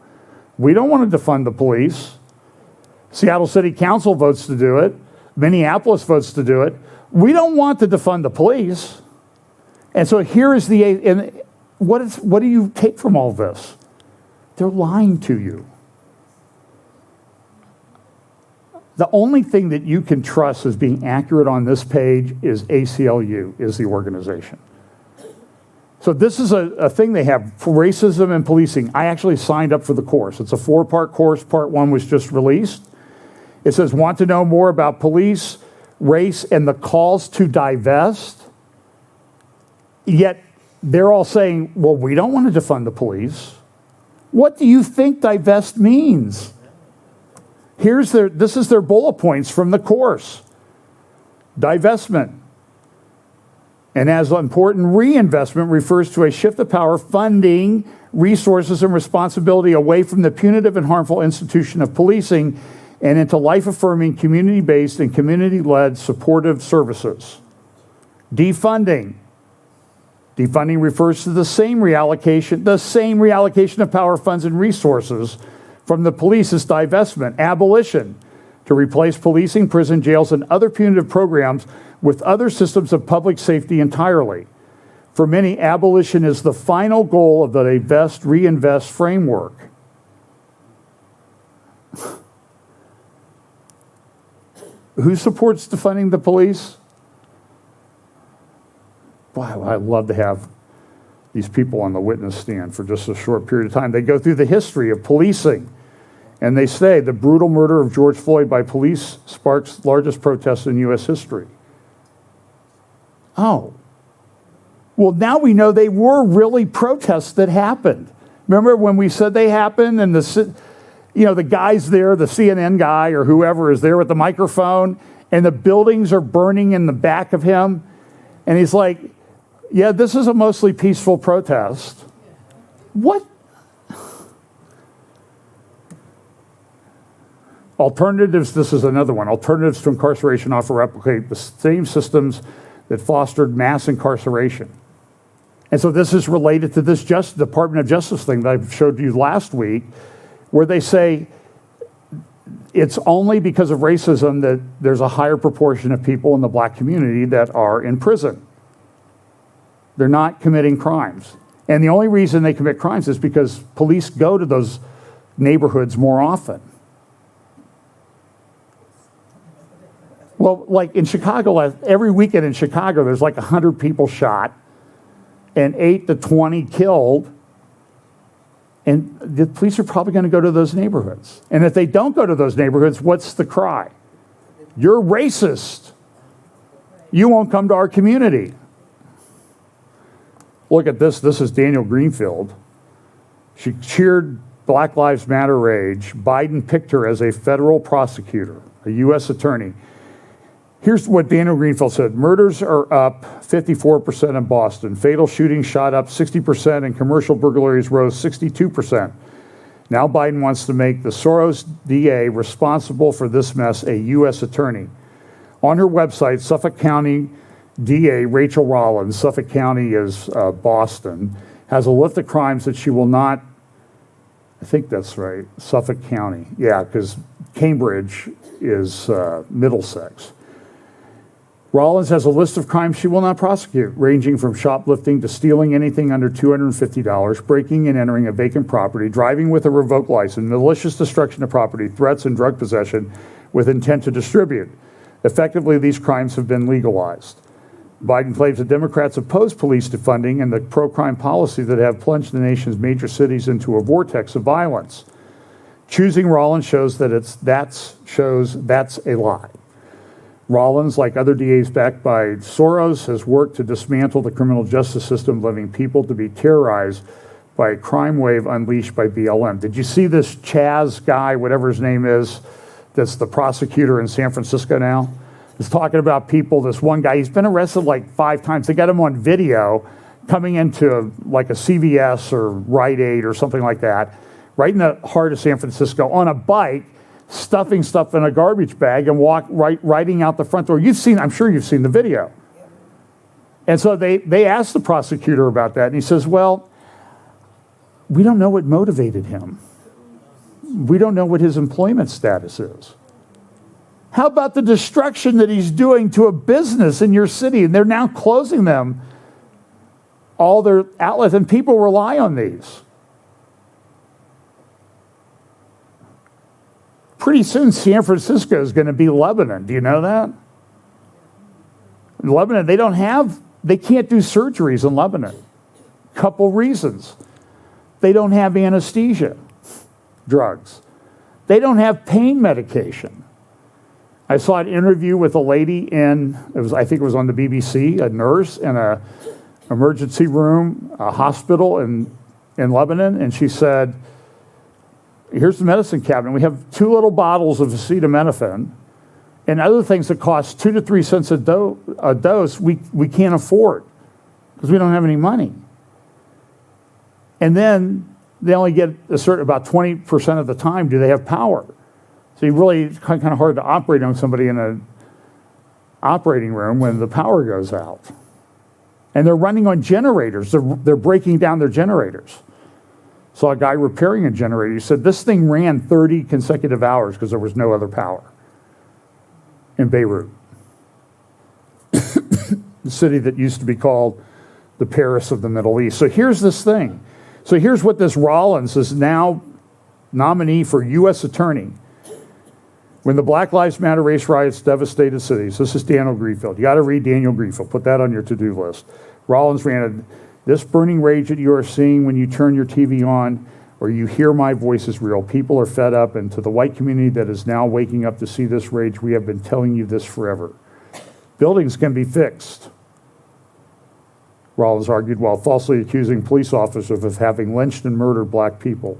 We don't want to defund the police. Seattle City Council votes to do it. Minneapolis votes to do it. We don't want to defund the police. And so here is and what do you take from all this? They're lying to you. The only thing that you can trust as being accurate on this page is ACLU, is the organization. So this is a thing they have for racism and policing. I actually signed up for the course. It's a 4-part course. Part 1 was just released. It says, want to know more about police, race, and the calls to divest? Yet they're all saying, well, we don't want to defund the police. What do you think divest means? This is their bullet points from the course. Divestment. And as important, reinvestment refers to a shift of power, funding, resources, and responsibility away from the punitive and harmful institution of policing and into life-affirming, community-based, and community-led supportive services. Defunding. Defunding refers to the same reallocation of power, funds, and resources from the police as divestment. Abolition, to replace policing, prison, jails, and other punitive programs with other systems of public safety entirely. For many, abolition is the final goal of the divest, reinvest framework. Who supports defunding the police? Wow, I'd love to have these people on the witness stand for just a short period of time. They go through the history of policing, and they say the brutal murder of George Floyd by police sparks largest protests in U.S. history. Oh. Well, now we know they were really protests that happened. Remember when we said they happened, and the guy's there, the CNN guy or whoever is there with the microphone, and the buildings are burning in the back of him, and he's like, yeah, this is a mostly peaceful protest. What? Alternatives, this is another one. Alternatives to incarceration often replicate the same systems that fostered mass incarceration. And so this is related to this Department of Justice thing that I showed you last week, where they say it's only because of racism that there's a higher proportion of people in the black community that are in prison. They're not committing crimes. And the only reason they commit crimes is because police go to those neighborhoods more often. Well, like in Chicago, every weekend in Chicago, there's like 100 people shot and 8 to 20 killed. And the police are probably going to go to those neighborhoods. And if they don't go to those neighborhoods, what's the cry? You're racist. You won't come to our community. Look at this. This is Daniel Greenfield. She cheered Black Lives Matter rage. Biden picked her as a federal prosecutor, a U.S. attorney. Here's what Daniel Greenfield said. Murders are up 54% in Boston. Fatal shootings shot up 60%, and commercial burglaries rose 62%. Now Biden wants to make the Soros DA responsible for this mess a U.S. attorney. On her website, Suffolk County DA Rachel Rollins, Suffolk County is Boston, has a list of crimes that she will not, I think that's right, Suffolk County. Yeah, because Cambridge is Middlesex. Rollins has a list of crimes she will not prosecute, ranging from shoplifting to stealing anything under $250, breaking and entering a vacant property, driving with a revoked license, malicious destruction of property, threats, and drug possession with intent to distribute. Effectively, these crimes have been legalized. Biden claims that Democrats oppose police defunding and the pro-crime policy that have plunged the nation's major cities into a vortex of violence. Choosing Rollins shows that's a lie. Rollins, like other DAs backed by Soros, has worked to dismantle the criminal justice system, leaving people to be terrorized by a crime wave unleashed by BLM. Did you see this Chaz guy, whatever his name is, that's the prosecutor in San Francisco now? He's talking about people, this one guy, he's been arrested like 5 times. They got him on video coming into like a CVS or Rite Aid or something like that, right in the heart of San Francisco, on a bike, stuffing stuff in a garbage bag and riding out the front door. I'm sure you've seen the video. And so they asked the prosecutor about that, and he says, well, we don't know what motivated him. We don't know what his employment status is. How about the destruction that he's doing to a business in your city? And they're now closing them, all their outlets, and people rely on these. Pretty soon, San Francisco is going to be Lebanon. Do you know that? In Lebanon, they can't do surgeries in Lebanon. Couple reasons. They don't have anesthesia drugs. They don't have pain medication. I saw an interview with a lady I think it was on the BBC, a nurse in an emergency room, a hospital in Lebanon, and she said, here's the medicine cabinet. We have 2 little bottles of acetaminophen and other things that cost 2 to 3 cents a dose we can't afford because we don't have any money. And then they only get about 20% of the time do they have power. So it's kind of hard to operate on somebody in an operating room when the power goes out. And they're running on generators. They're breaking down their generators. Saw a guy repairing a generator. He said this thing ran 30 consecutive hours because there was no other power in Beirut. The city that used to be called the Paris of the Middle East. So here's this thing. So here's what this Rollins is now nominee for U.S. attorney. When the Black Lives Matter race riots devastated cities, this is Daniel Greenfield. You got to read Daniel Greenfield. Put that on your to-do list. Rollins ran this burning rage that you are seeing when you turn your TV on or you hear my voice is real. People are fed up, and to the white community that is now waking up to see this rage, we have been telling you this forever. Buildings can be fixed, Rollins argued, while falsely accusing police officers of having lynched and murdered black people.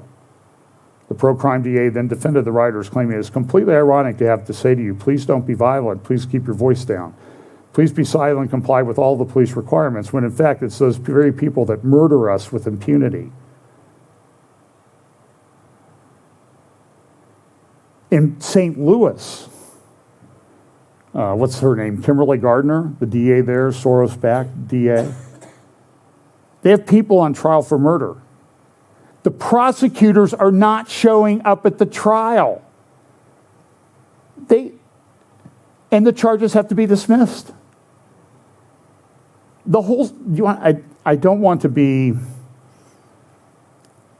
The pro-crime DA then defended the rioters, claiming it is completely ironic to have to say to you, please don't be violent, please keep your voice down. Please be silent and comply with all the police requirements, when in fact it's those very people that murder us with impunity. In St. Louis, what's her name? Kimberly Gardner, the DA there, Soros-backed DA. They have people on trial for murder. The prosecutors are not showing up at the trial. And the charges have to be dismissed. I don't want to be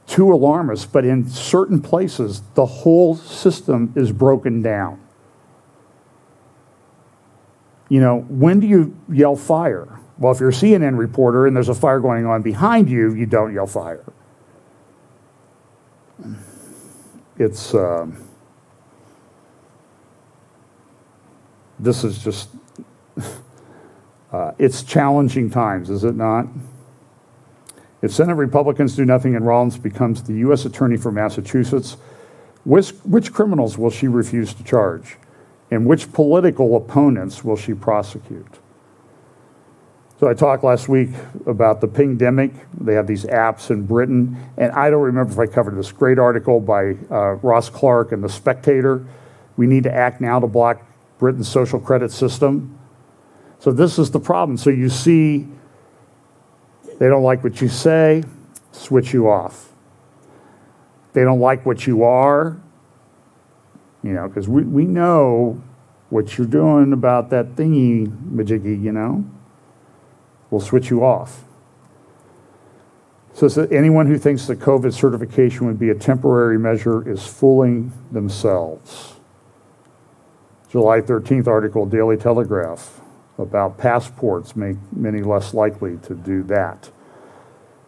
too alarmist, but in certain places, the whole system is broken down. When do you yell fire? Well, if you're a CNN reporter and there's a fire going on behind you, you don't yell fire. This is just, it's challenging times, is it not? If Senate Republicans do nothing and Rollins becomes the U.S. Attorney for Massachusetts, which criminals will she refuse to charge? And which political opponents will she prosecute? So I talked last week about the pingdemic. They have these apps in Britain, and I don't remember if I covered this great article by Ross Clark in The Spectator. We need to act now to block Britain's social credit system. So this is the problem. So you see, they don't like what you say, switch you off. They don't like what you are, because we know what you're doing about that thingy, majiggy, We'll switch you off. So anyone who thinks that COVID certification would be a temporary measure is fooling themselves. July 13th article, Daily Telegraph, about passports make many less likely to do that.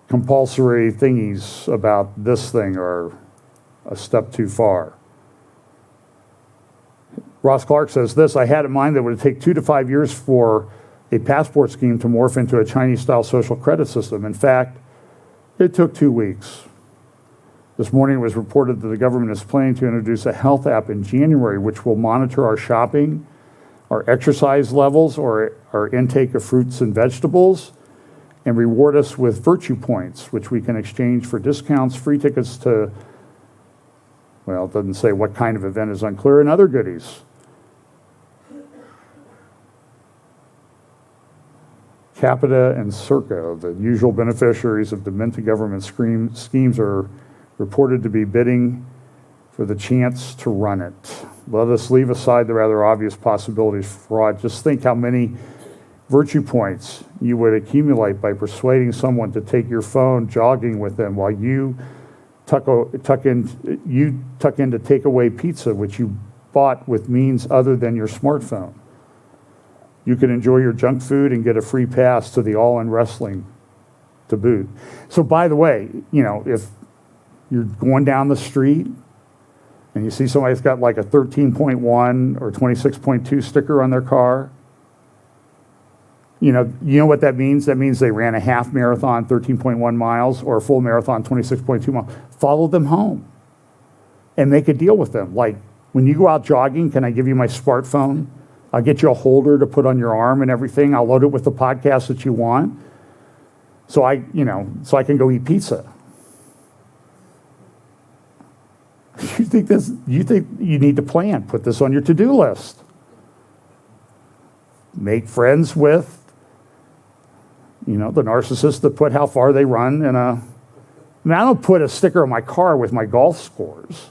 Compulsory thingies about this thing are a step too far. Ross Clark says this, I had in mind that it would take 2 to 5 years for a passport scheme to morph into a Chinese-style social credit system. In fact, it took 2 weeks. This morning it was reported that the government is planning to introduce a health app in January, which will monitor our shopping, our exercise levels, or our intake of fruits and vegetables, and reward us with virtue points, which we can exchange for discounts, free tickets to, well, it doesn't say what kind of event is unclear, and other goodies. Capita and Circa, the usual beneficiaries of demented government schemes, are reported to be bidding for the chance to run it. Let us leave aside the rather obvious possibilities for fraud. Just think how many virtue points you would accumulate by persuading someone to take your phone jogging with them while you tuck in to takeaway pizza, which you bought with means other than your smartphone. You can enjoy your junk food and get a free pass to the All-In Wrestling to boot. So by the way, if you're going down the street and you see somebody that's got like a 13.1 or 26.2 sticker on their car, you know what that means? That means they ran a half marathon, 13.1 miles, or a full marathon, 26.2 miles. Follow them home and make a deal with them. Like, when you go out jogging, can I give you my smartphone? I'll get you a holder to put on your arm and everything. I'll load it with the podcast that you want. So I can go eat pizza. You think you need to plan. Put this on your to-do list. Make friends with, the narcissists that put how far they run in I don't put a sticker on my car with my golf scores.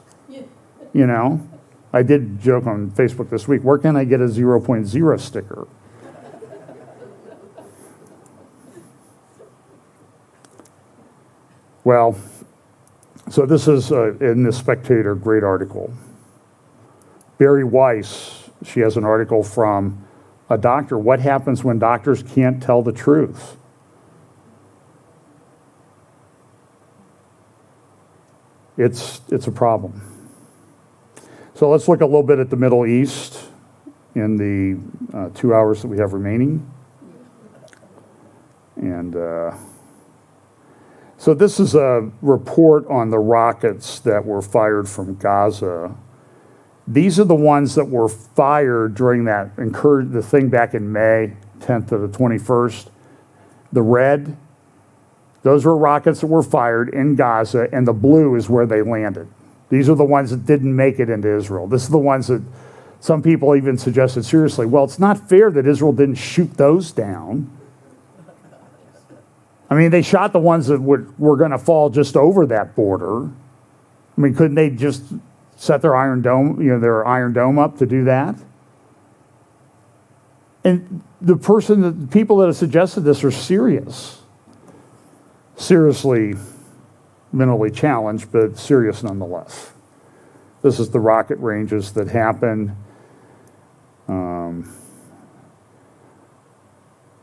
I did joke on Facebook this week, where can I get a 0.0 sticker? Well, so this is in the Spectator, great article. Barry Weiss, she has an article from a doctor. What happens when doctors can't tell the truth? It's a problem. So let's look a little bit at the Middle East in the 2 hours that we have remaining. And so this is a report on the rockets that were fired from Gaza. These are the ones that were fired during the thing back in May 10th to the 21st. The red, those were rockets that were fired in Gaza, and the blue is where they landed. These are the ones that didn't make it into Israel. This is the ones that some people even suggested seriously, well, it's not fair that Israel didn't shoot those down. I mean, they shot the ones that were going to fall just over that border. I mean, couldn't they just set their Iron Dome up to do that? And the people that have suggested this are seriously mentally challenged, but serious nonetheless. This is the rocket ranges that happen.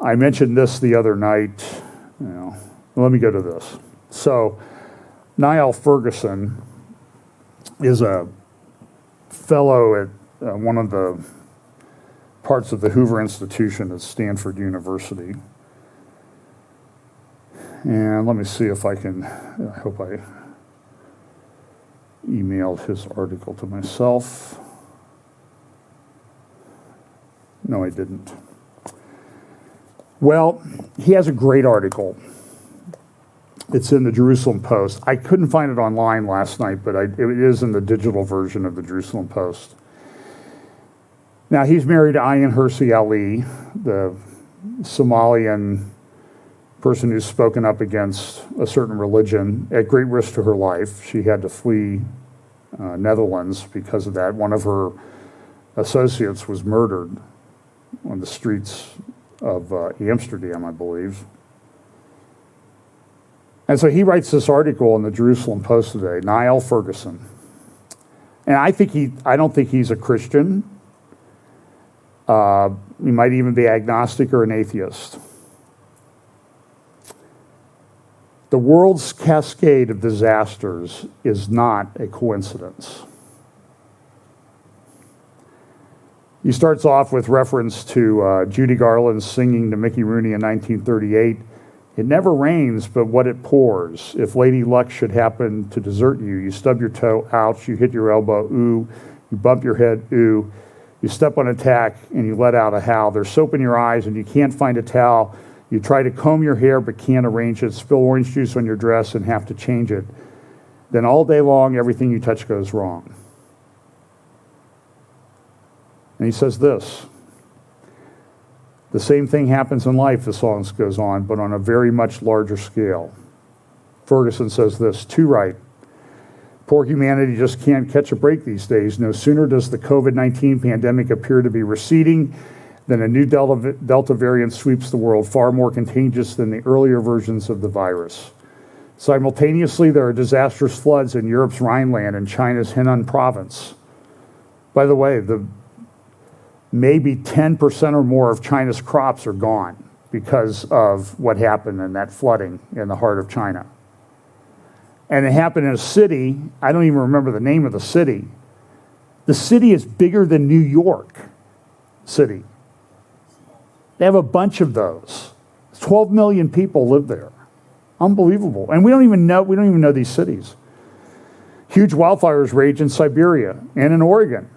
I mentioned this the other night. Let me go to this. So, Niall Ferguson is a fellow at one of the parts of the Hoover Institution at Stanford University. And let me see if I hope I emailed his article to myself. No, I didn't. Well, he has a great article. It's in the Jerusalem Post. I couldn't find it online last night, but it is in the digital version of the Jerusalem Post. Now, he's married to Ayan Hirsi Ali, the Somalian person who's spoken up against a certain religion at great risk to her life. She had to flee Netherlands because of that. One of her associates was murdered on the streets of Amsterdam, I believe. And so he writes this article in the Jerusalem Post today, Niall Ferguson. And I don't think he's a Christian. He might even be agnostic or an atheist. The world's cascade of disasters is not a coincidence. He starts off with reference to Judy Garland singing to Mickey Rooney in 1938. It never rains, but what it pours. If Lady Luck should happen to desert you, you stub your toe, ouch, you hit your elbow, ooh, you bump your head, ooh, you step on a tack and you let out a howl. There's soap in your eyes and you can't find a towel. You try to comb your hair but can't arrange it, spill orange juice on your dress and have to change it. Then all day long, everything you touch goes wrong. And he says this, the same thing happens in life, the song goes on, but on a very much larger scale. Ferguson says this, too right. Poor humanity just can't catch a break these days. No sooner does the COVID-19 pandemic appear to be receding than a new Delta variant sweeps the world, far more contagious than the earlier versions of the virus. Simultaneously, there are disastrous floods in Europe's Rhineland and China's Henan province. By the way, maybe 10% or more of China's crops are gone because of what happened in that flooding in the heart of China. And it happened in a city, I don't even remember the name of the city. The city is bigger than New York City. They have a bunch of those. 12 million people live there. Unbelievable. And we don't even know these cities. Huge wildfires rage in Siberia and in Oregon.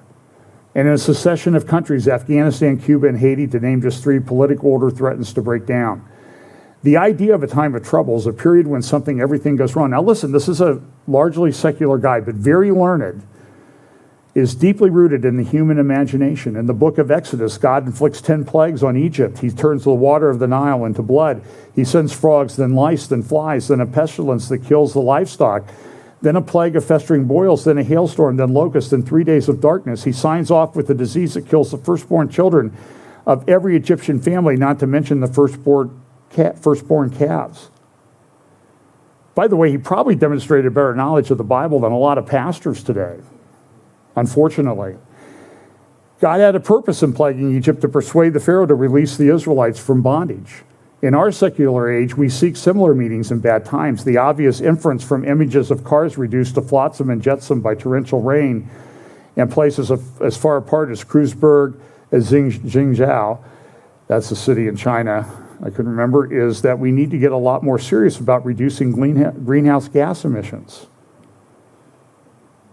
And in a succession of countries, Afghanistan, Cuba, and Haiti, to name just three, political order threatens to break down. The idea of a time of trouble is a period when everything goes wrong. Now listen, this is a largely secular guy, but very learned, is deeply rooted in the human imagination. In the book of Exodus, God inflicts 10 plagues on Egypt. He turns the water of the Nile into blood. He sends frogs, then lice, then flies, then a pestilence that kills the livestock, then a plague of festering boils, then a hailstorm, then locusts, then 3 days of darkness. He signs off with the disease that kills the firstborn children of every Egyptian family, not to mention the firstborn calves. By the way, he probably demonstrated better knowledge of the Bible than a lot of pastors today, unfortunately. God had a purpose in plaguing Egypt to persuade the Pharaoh to release the Israelites from bondage. In our secular age, we seek similar meanings in bad times. The obvious inference from images of cars reduced to flotsam and jetsam by torrential rain in places as far apart as Kreuzberg, as Jingzhou, that's a city in China, I couldn't remember, is that we need to get a lot more serious about reducing greenhouse gas emissions.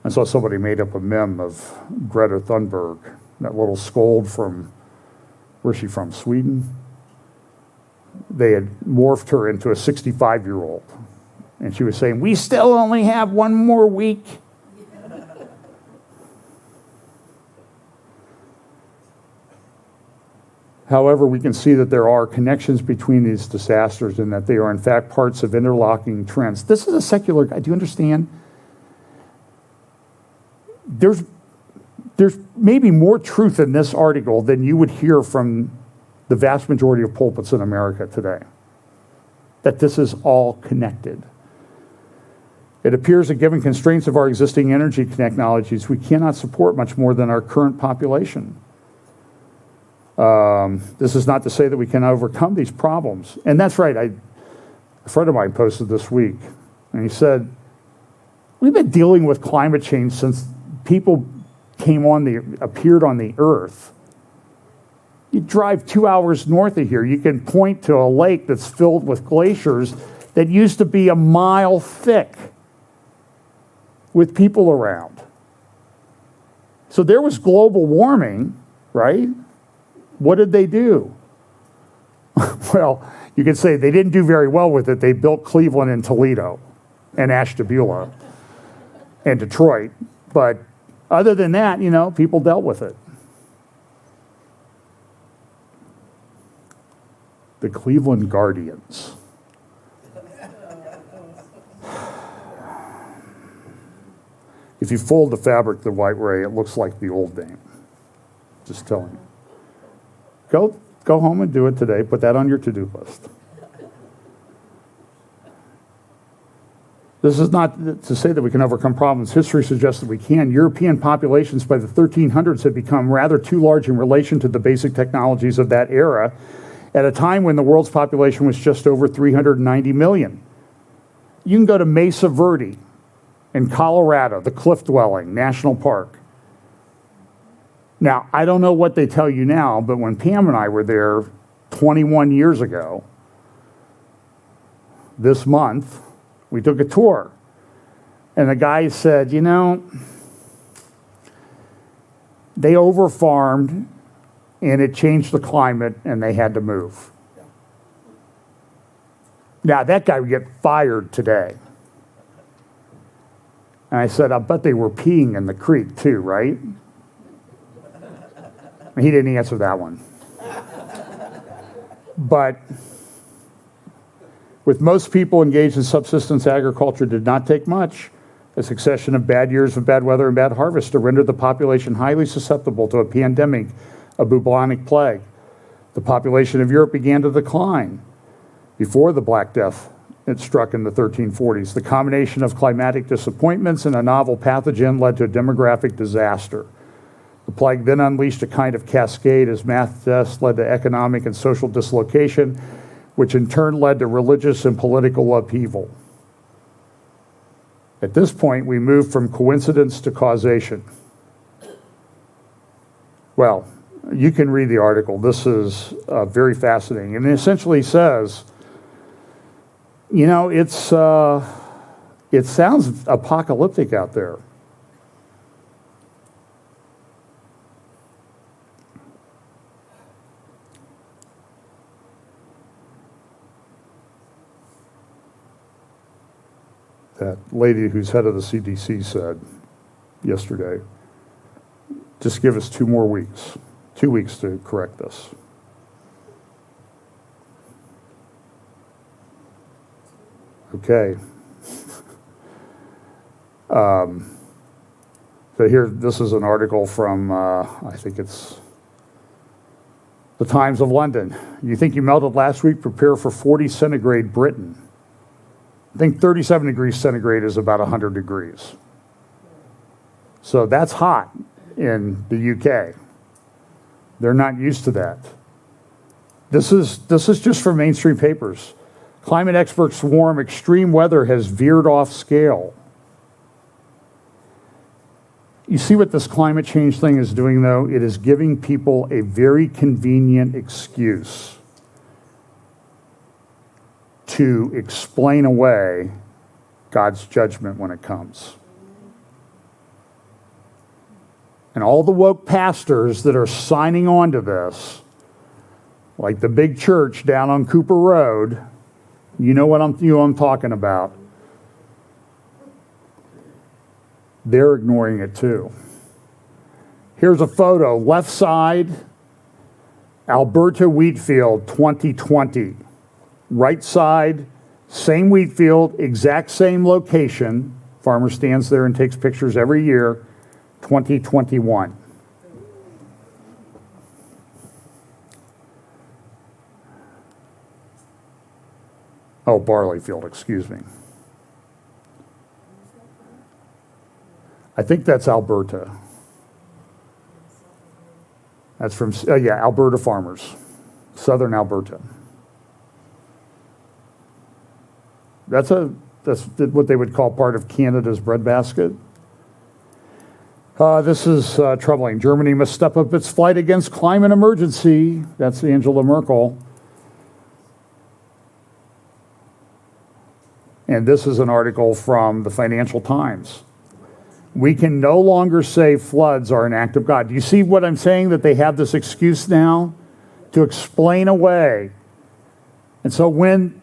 I saw somebody made up a meme of Greta Thunberg, that little scold from, where's she from, Sweden? They had morphed her into a 65-year-old. And she was saying, we still only have one more week. However, we can see that there are connections between these disasters and that they are in fact parts of interlocking trends. This is a secular guy, do you understand? There's maybe more truth in this article than you would hear from the vast majority of pulpits in America today, that this is all connected. It appears that given constraints of our existing energy technologies, we cannot support much more than our current population. This is not to say that we can overcome these problems. And that's right, a friend of mine posted this week, and he said, we've been dealing with climate change since people appeared on the earth. You drive 2 hours north of here, you can point to a lake that's filled with glaciers that used to be a mile thick with people around. So there was global warming, right? What did they do? Well, you could say they didn't do very well with it. They built Cleveland and Toledo and Ashtabula and Detroit. But other than that, people dealt with it. The Cleveland Guardians. If you fold the fabric the right way, it looks like the old name. Just telling you. Go home and do it today. Put that on your to-do list. This is not to say that we can overcome problems. History suggests that we can. European populations by the 1300s had become rather too large in relation to the basic technologies of that era, at a time when the world's population was just over 390 million. You can go to Mesa Verde in Colorado, the Cliff Dwelling National Park. Now, I don't know what they tell you now, but when Pam and I were there 21 years ago, this month, we took a tour. And the guy said, you know, they overfarmed and it changed the climate and they had to move. Now, that guy would get fired today. And I said, I bet they were peeing in the creek too, right? And he didn't answer that one. But with most people engaged in subsistence agriculture, did not take much. A succession of bad years of bad weather and bad harvest to render the population highly susceptible to a pandemic of bubonic plague. The population of Europe began to decline before the Black Death it struck in the 1340s. The combination of climatic disappointments and a novel pathogen led to a demographic disaster. The plague then unleashed a kind of cascade as mass deaths led to economic and social dislocation, which in turn led to religious and political upheaval. At this point, we moved from coincidence to causation. Well, you can read the article. This is very fascinating. And it essentially says, you know, it sounds apocalyptic out there. That lady who's head of the CDC said yesterday, just give us 2 more weeks, 2 weeks to correct this. Okay. So here, this is an article from, I think it's the Times of London. You think you melted last week? Prepare for 40 centigrade Britain. I think 37 degrees centigrade is about 100 degrees. So that's hot in the UK. They're not used to that. This is just from mainstream papers. Climate experts warn extreme weather has veered off scale. You see what this climate change thing is doing, though? It is giving people a very convenient excuse to explain away God's judgment when it comes. And all the woke pastors that are signing on to this, like the big church down on Cooper Road, you know what I'm talking about. They're ignoring it too. Here's a photo, left side, Alberta wheat field 2020. Right side, same wheat field, exact same location. Farmer stands there and takes pictures every year, 2021. Oh, barley field, excuse me. I think that's Alberta. That's from, Alberta farmers, southern Alberta. That's what they would call part of Canada's breadbasket. This is troubling. Germany must step up its fight against climate emergency. That's Angela Merkel. And this is an article from the Financial Times. We can no longer say floods are an act of God. Do you see what I'm saying? That they have this excuse now to explain away. And so when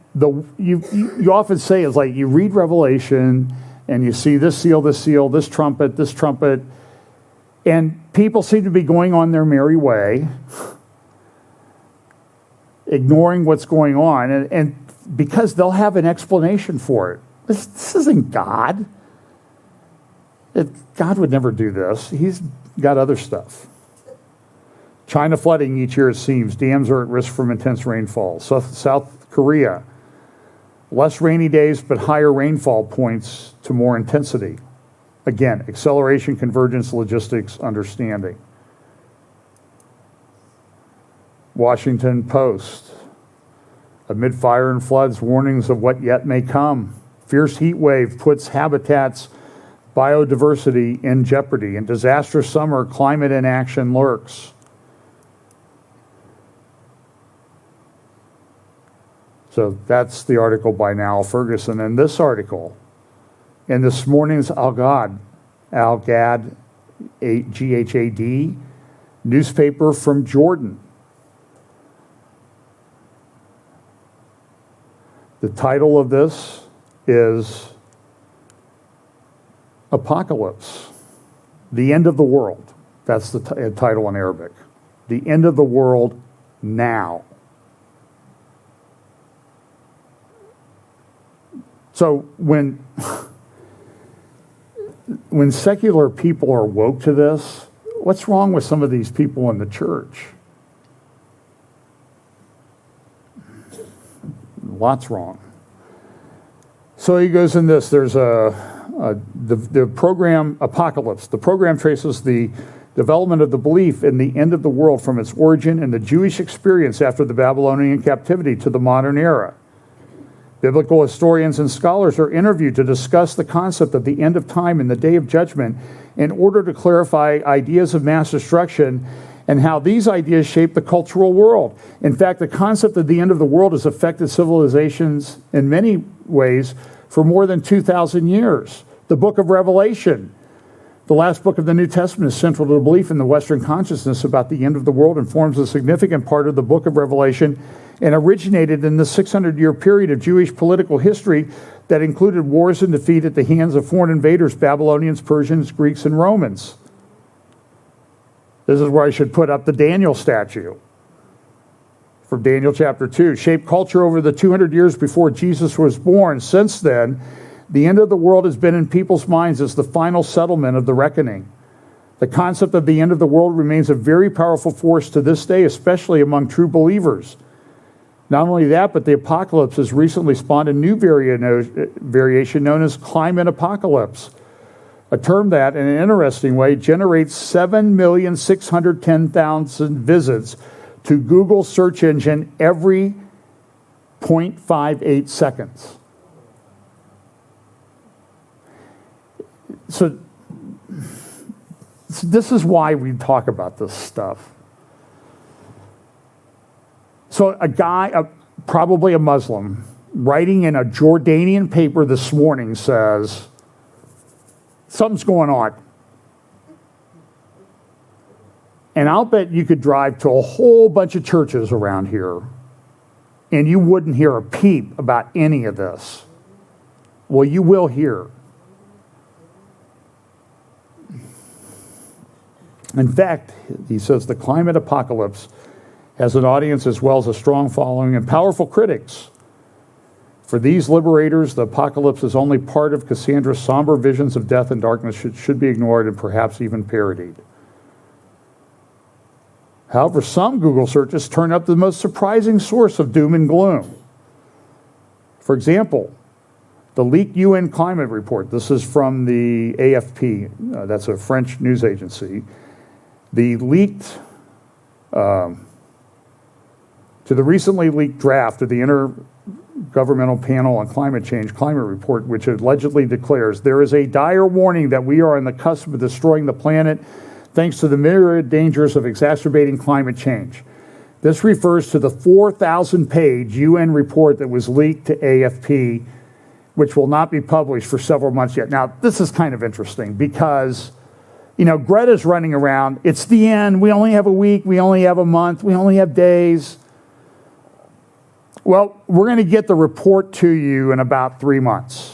you often say, it's like you read Revelation and you see this seal, this trumpet, and people seem to be going on their merry way, ignoring what's going on, and because they'll have an explanation for it. This isn't God. God would never do this. He's got other stuff. China flooding each year, it seems. Dams are at risk from intense rainfall. South Korea, less rainy days, but higher rainfall points to more intensity. Again, acceleration, convergence, logistics, understanding. Washington Post. Amid fire and floods, warnings of what yet may come. Fierce heat wave puts habitats, biodiversity in jeopardy. In disastrous summer, climate inaction lurks. So that's the article by Niall Ferguson. And this article, in this morning's Al-Ghad, Ghad, newspaper from Jordan. The title of this is Apocalypse, the end of the world. That's the title in Arabic. The end of the world now. So when secular people are woke to this, what's wrong with some of these people in the church? Lots wrong. So he goes in this. There's the program Apocalypse. The program traces the development of the belief in the end of the world from its origin in the Jewish experience after the Babylonian captivity to the modern era. Biblical historians and scholars are interviewed to discuss the concept of the end of time and the day of judgment in order to clarify ideas of mass destruction and how these ideas shape the cultural world. In fact, the concept of the end of the world has affected civilizations in many ways for more than 2,000 years. The book of Revelation, the last book of the New Testament, is central to the belief in the Western consciousness about the end of the world and forms a significant part of the book of Revelation and originated in the 600-year period of Jewish political history that included wars and defeat at the hands of foreign invaders, Babylonians, Persians, Greeks, and Romans. This is where I should put up the Daniel statue from Daniel chapter 2. Shaped culture over the 200 years before Jesus was born. Since then, the end of the world has been in people's minds as the final settlement of the reckoning. The concept of the end of the world remains a very powerful force to this day, especially among true believers. Not only that, but the apocalypse has recently spawned a new variation known as climate apocalypse, a term that, in an interesting way, generates 7,610,000 visits to Google search engine every 0.58 seconds. So this is why we talk about this stuff. So a guy, probably a Muslim, writing in a Jordanian paper this morning says, something's going on. And I'll bet you could drive to a whole bunch of churches around here and you wouldn't hear a peep about any of this. Well, you will hear. In fact, he says the climate apocalypse has an audience as well as a strong following and powerful critics. For these liberators, the apocalypse is only part of Cassandra's somber visions of death and darkness should be ignored and perhaps even parodied. However, some Google searches turn up the most surprising source of doom and gloom. For example, the leaked UN climate report. This is from the AFP. That's a French news agency. The leaked, to the recently leaked draft of the Intergovernmental Panel on Climate Change climate report, which allegedly declares there is a dire warning that we are on the cusp of destroying the planet thanks to the myriad dangers of exacerbating climate change. This refers to the 4,000-page UN report that was leaked to AFP, which will not be published for several months yet. Now, this is kind of interesting because, you know, Greta's running around. It's the end. We only have a week. We only have a month. We only have days. Well, we're going to get the report to you in about 3 months.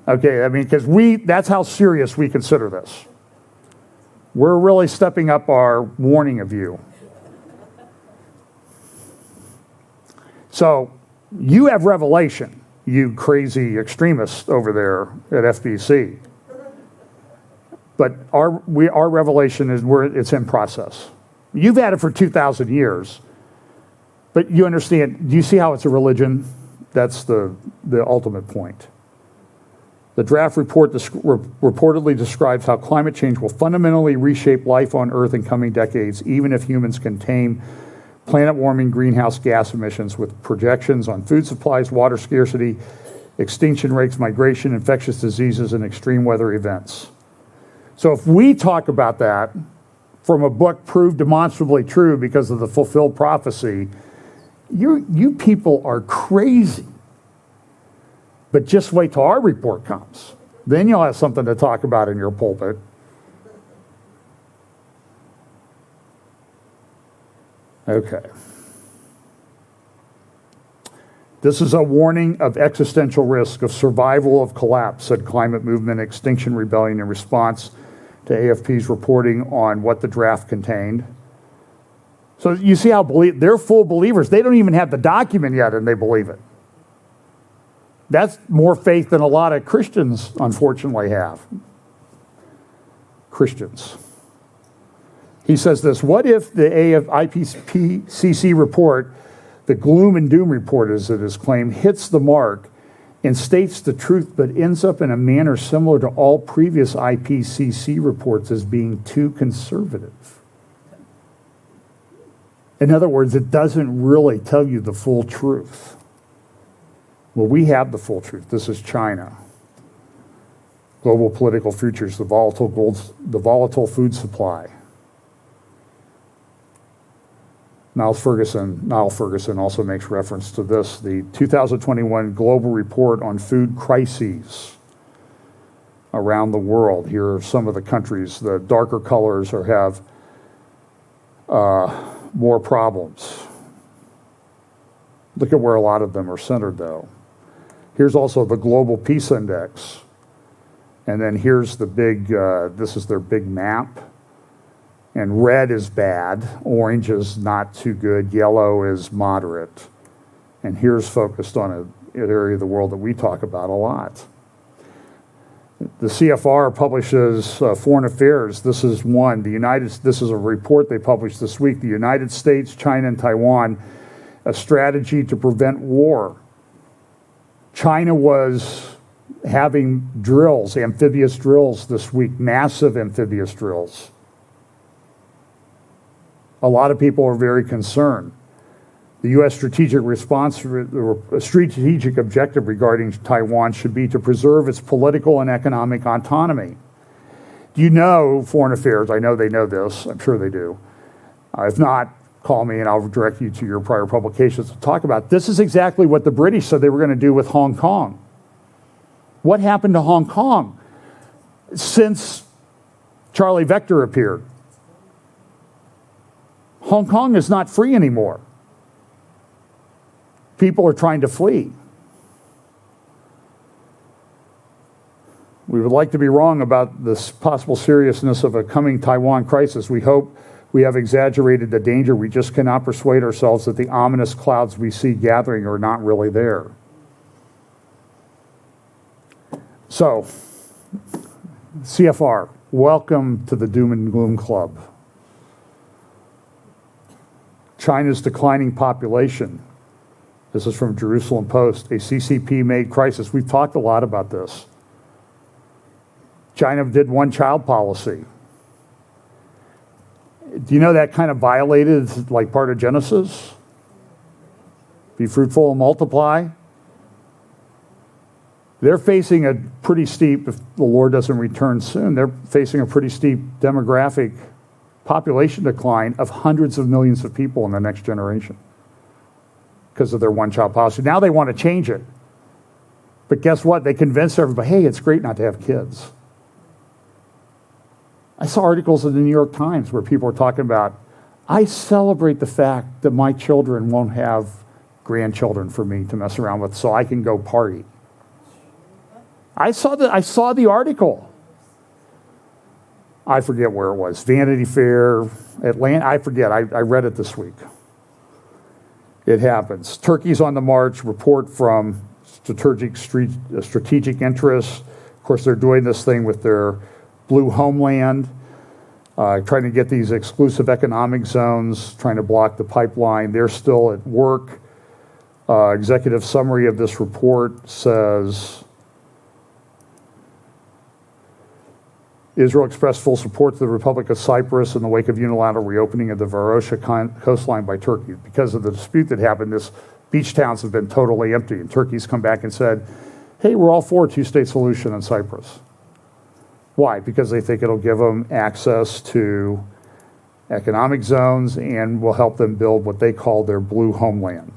Okay, I mean, because that's how serious we consider this. We're really stepping up our warning of you. So, you have revelation, you crazy extremists over there at FBC. But our revelation is it's in process. You've had it for 2,000 years. But you understand, do you see how it's a religion? That's the ultimate point. The draft report reportedly describes how climate change will fundamentally reshape life on Earth in coming decades, even if humans can tame planet warming greenhouse gas emissions with projections on food supplies, water scarcity, extinction rates, migration, infectious diseases, and extreme weather events. So if we talk about that from a book proved demonstrably true because of the fulfilled prophecy, you people are crazy. But just wait till our report comes. Then you'll have something to talk about in your pulpit. Okay. This is a warning of existential risk of survival of collapse, said Climate Movement Extinction Rebellion in response to AFP's reporting on what the draft contained. So you see how they're full believers. They don't even have the document yet and they believe it. That's more faith than a lot of Christians, unfortunately, have. Christians. He says this, what if the IPCC report, the gloom and doom report as it is claimed, hits the mark and states the truth but ends up in a manner similar to all previous IPCC reports as being too conservative? In other words, it doesn't really tell you the full truth. Well, we have the full truth. This is China. Global political futures, the volatile food supply. Niall Ferguson also makes reference to this, the 2021 Global Report on Food Crises around the world. Here are some of the countries. The darker colors have more problems. Look at where a lot of them are centered, though. Here's also the Global Peace Index. And then here's the big, this is their big map. And red is bad, orange is not too good, yellow is moderate. And here's focused on an area of the world that we talk about a lot. The CFR publishes Foreign Affairs. This is one. This is a report they published this week. The United States, China, and Taiwan, a strategy to prevent war. China was having drills, amphibious drills this week, massive amphibious drills. A lot of people are very concerned. The U.S. strategic objective regarding Taiwan should be to preserve its political and economic autonomy. Do you know Foreign Affairs? I know they know this. I'm sure they do. If not, call me and I'll direct you to your prior publications to talk about. This is exactly what the British said they were going to do with Hong Kong. What happened to Hong Kong since Charlie Vector appeared? Hong Kong is not free anymore. People are trying to flee. We would like to be wrong about this possible seriousness of a coming Taiwan crisis. We hope we have exaggerated the danger. We just cannot persuade ourselves that the ominous clouds we see gathering are not really there. So, CFR, welcome to the Doom and Gloom Club. China's declining population. This is from Jerusalem Post, a CCP-made crisis. We've talked a lot about this. China did one-child policy. Do you know that kind of violated like part of Genesis? Be fruitful and multiply. They're facing a pretty steep, if the Lord doesn't return soon, they're facing a pretty steep demographic population decline of hundreds of millions of people in the next generation because of their one-child policy. Now they want to change it. But guess what? They convinced everybody, hey, it's great not to have kids. I saw articles in the New York Times where people were talking about, I celebrate the fact that my children won't have grandchildren for me to mess around with so I can go party. I saw the article. I forget where it was. Vanity Fair, Atlanta, I forget. I read it this week. It happens. Turkey's on the march, report from strategic interests. Of course, they're doing this thing with their blue homeland, trying to get these exclusive economic zones, trying to block the pipeline. They're still at work. Executive summary of this report says, Israel expressed full support to the Republic of Cyprus in the wake of unilateral reopening of the Varosha coastline by Turkey. Because of the dispute that happened, this beach towns have been totally empty, and Turkey's come back and said, hey, we're all for a two-state solution in Cyprus. Why? Because they think it'll give them access to economic zones and will help them build what they call their blue homeland.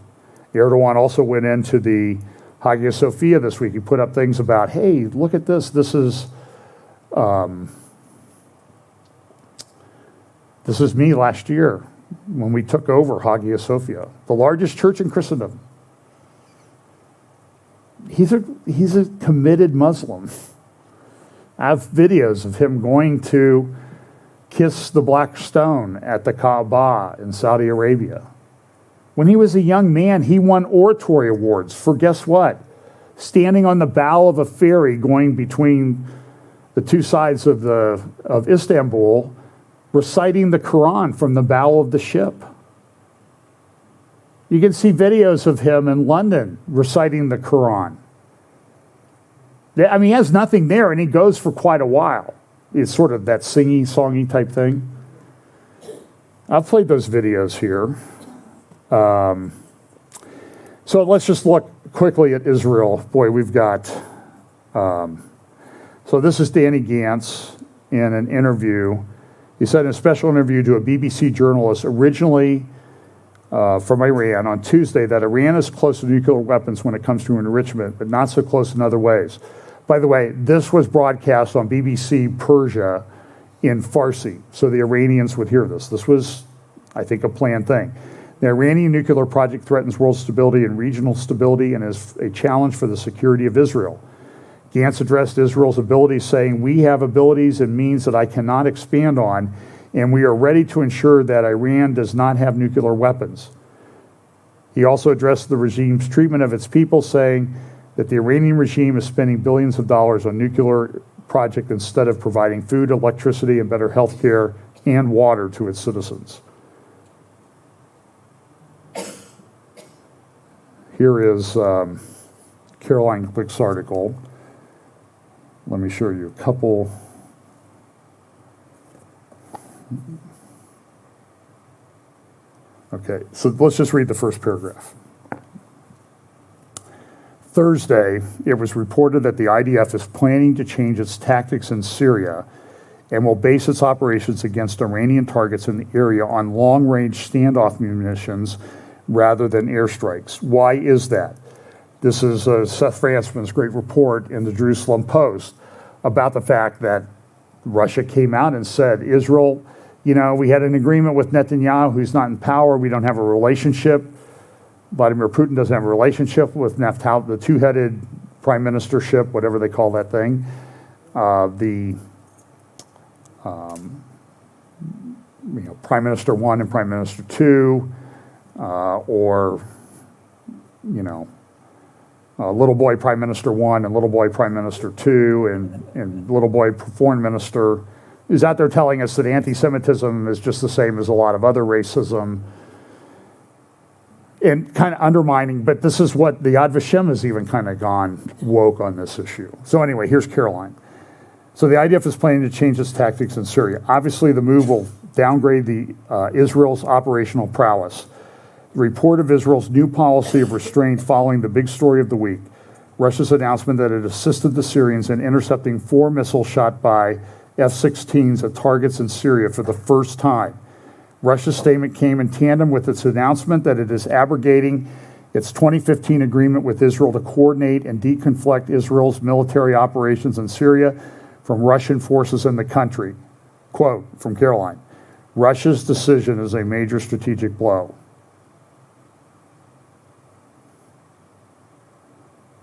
Erdogan also went into the Hagia Sophia this week. He put up things about, hey, look at this. This is me last year when we took over Hagia Sophia, the largest church in Christendom. He's a committed Muslim. I have videos of him going to kiss the black stone at the Kaaba in Saudi Arabia. When he was a young man, he won oratory awards for, guess what? Standing on the bow of a ferry going between the two sides of Istanbul, reciting the Quran from the bow of the ship. You can see videos of him in London reciting the Quran. I mean, he has nothing there, and he goes for quite a while. It's sort of that singy, songy type thing. I've played those videos here. So let's just look quickly at Israel. Boy, we've got... so this is Danny Gantz in an interview. He said in a special interview to a BBC journalist, originally from Iran, on Tuesday, that Iran is close to nuclear weapons when it comes to enrichment, but not so close in other ways. By the way, this was broadcast on BBC Persia in Farsi, so the Iranians would hear this. This was, I think, a planned thing. The Iranian nuclear project threatens world stability and regional stability and is a challenge for the security of Israel. Gantz addressed Israel's abilities, saying, we have abilities and means that I cannot expand on, and we are ready to ensure that Iran does not have nuclear weapons. He also addressed the regime's treatment of its people, saying that the Iranian regime is spending billions of dollars on nuclear project instead of providing food, electricity, and better health care and water to its citizens. Here is Caroline Glick's article. Let me show you a couple. Okay, so let's just read the first paragraph. Thursday, it was reported that the IDF is planning to change its tactics in Syria and will base its operations against Iranian targets in the area on long-range standoff munitions rather than airstrikes. Why is that? This is Seth Frantzman's great report in the Jerusalem Post about the fact that Russia came out and said, Israel, you know, we had an agreement with Netanyahu, who's not in power. We don't have a relationship. Vladimir Putin doesn't have a relationship with Naftali, the two-headed prime ministership, whatever they call that thing. Prime Minister 1 and Prime Minister 2, or, you know, little boy Prime Minister 1 and little boy Prime Minister 2 and little boy Foreign Minister is out there telling us that anti-Semitism is just the same as a lot of other racism and kind of undermining, but this is what the Yad Vashem has even kind of gone woke on this issue. So anyway, here's Caroline. So the IDF is planning to change its tactics in Syria. Obviously, the move will downgrade Israel's operational prowess. The report of Israel's new policy of restraint following the big story of the week, Russia's announcement that it assisted the Syrians in intercepting 4 missiles shot by F-16s at targets in Syria for the first time. Russia's statement came in tandem with its announcement that it is abrogating its 2015 agreement with Israel to coordinate and deconflict Israel's military operations in Syria from Russian forces in the country. Quote from Caroline, Russia's decision is a major strategic blow.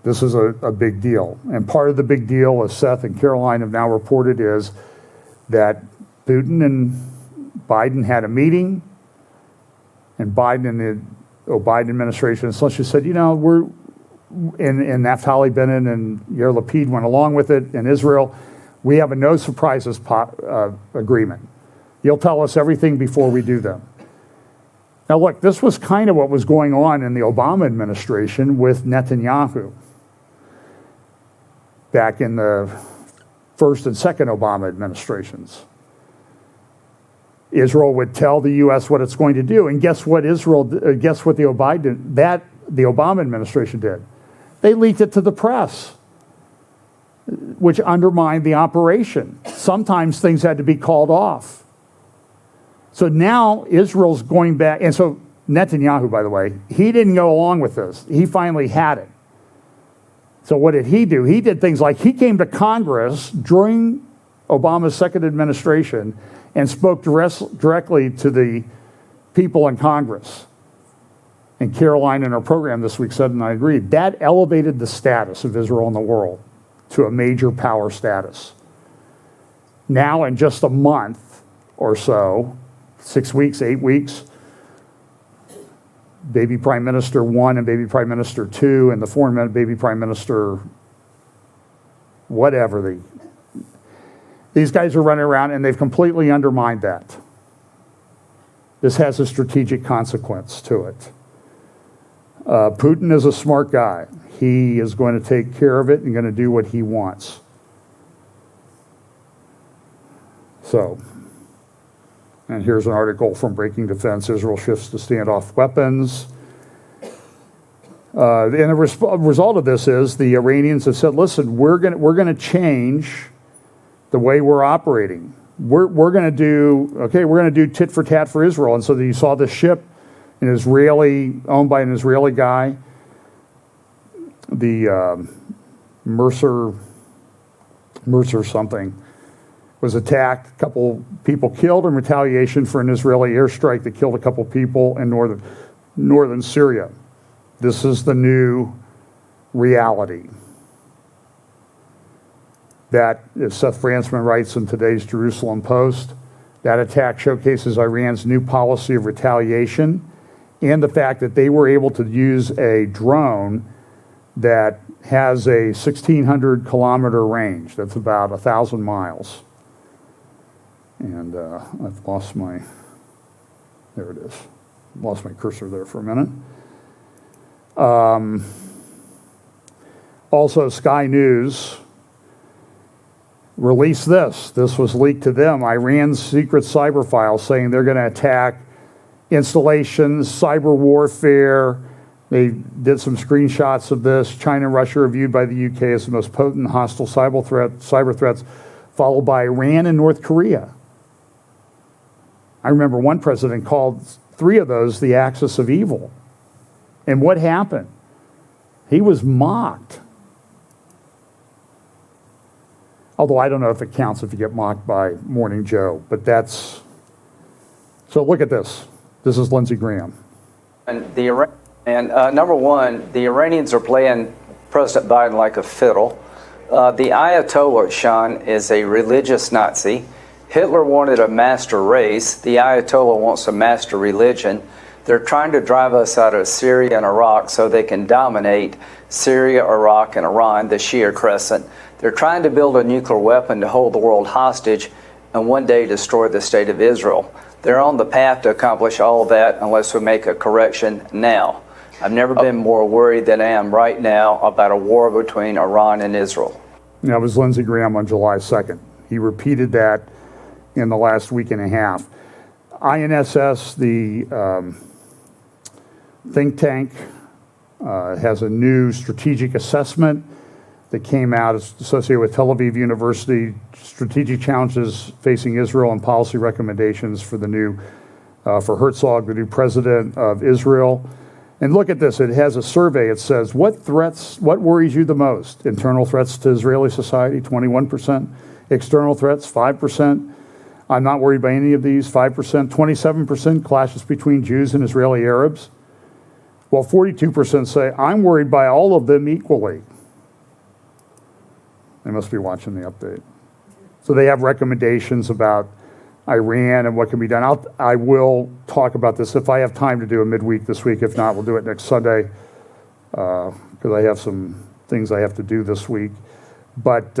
This is a big deal. And part of the big deal, as Seth and Caroline have now reported, is that Putin and Biden had a meeting, and Biden and the Biden administration essentially said, you know, and Naftali Bennett and Yair Lapid went along with it in Israel. We have a no surprises agreement. You'll tell us everything before we do them. Now look, this was kind of what was going on in the Obama administration with Netanyahu back in the first and second Obama administrations. Israel would tell the U.S. what it's going to do, and guess what the Obama administration did? They leaked it to the press, which undermined the operation. Sometimes things had to be called off. So now Israel's going back, and so Netanyahu, by the way, he didn't go along with this. He finally had it. So what did he do? He did things like he came to Congress during Obama's second administration and spoke directly to the people in Congress. And Caroline in her program this week said, and I agree, that elevated the status of Israel in the world to a major power status. Now in just a month or so, 6 weeks, 8 weeks, baby prime minister 1 and baby prime minister 2 and the foreign baby prime minister whatever, these guys are running around and they've completely undermined that. This has a strategic consequence to it. Putin is a smart guy. He is going to take care of it and going to do what he wants. So, and here's an article from Breaking Defense. Israel shifts to standoff weapons. And the result of this is the Iranians have said, listen, we're going to change the way we're operating. We're going to do tit for tat for Israel. And so you saw this ship, owned by an Israeli guy, the Mercer something, was attacked. A couple people killed in retaliation for an Israeli airstrike that killed a couple people in northern Syria. This is the new reality. That, as Seth Fransman writes in today's Jerusalem Post, that attack showcases Iran's new policy of retaliation and the fact that they were able to use a drone that has a 1,600 kilometer range. That's about 1,000 miles. And I've lost my, there it is. Lost my cursor there for a minute. Also, Sky News released this. This was leaked to them. Iran's secret cyber files saying they're going to attack installations, cyber warfare. They did some screenshots of this. China and Russia are viewed by the UK as the most potent hostile cyber threats, followed by Iran and North Korea. I remember one president called 3 of those the axis of evil. And what happened? He was mocked. Although I don't know if it counts if you get mocked by Morning Joe, but that's... So look at this. This is Lindsey Graham. And number one, the Iranians are playing President Biden like a fiddle. The Ayatollah, Sean, is a religious Nazi. Hitler wanted a master race. The Ayatollah wants a master religion. They're trying to drive us out of Syria and Iraq so they can dominate Syria, Iraq, and Iran, the Shia Crescent. They're trying to build a nuclear weapon to hold the world hostage and one day destroy the state of Israel. They're on the path to accomplish all of that unless we make a correction now. I've never been more worried than I am right now about a war between Iran and Israel. That was Lindsey Graham on July 2nd. He repeated that in the last week and a half. INSS, the think tank, has a new strategic assessment that came out. It's associated with Tel Aviv University, strategic challenges facing Israel and policy recommendations for the new, for Herzog, the new president of Israel. And look at this, it has a survey. It says, what worries you the most? Internal threats to Israeli society, 21%. External threats, 5%. I'm not worried by any of these, 5%. 27% clashes between Jews and Israeli Arabs. Well, 42% say, I'm worried by all of them equally. They must be watching the update. So they have recommendations about Iran and what can be done. I will talk about this if I have time to do a midweek this week. If not, we'll do it next Sunday because I have some things I have to do this week. But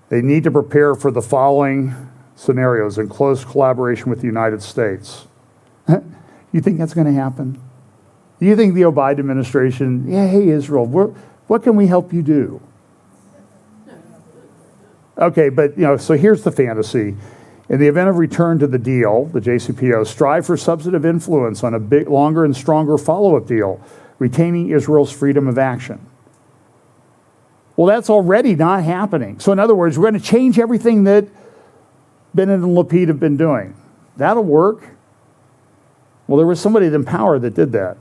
they need to prepare for the following scenarios in close collaboration with the United States. You think that's going to happen? Do you think the Biden administration, hey, Israel, what can we help you do? Okay, but so here's the fantasy. In the event of return to the deal, the JCPO, strive for substantive influence on a big, longer and stronger follow-up deal, retaining Israel's freedom of action. Well, that's already not happening. So in other words, we're going to change everything that Bennett and Lapid have been doing. That'll work. Well, there was somebody in power that did that.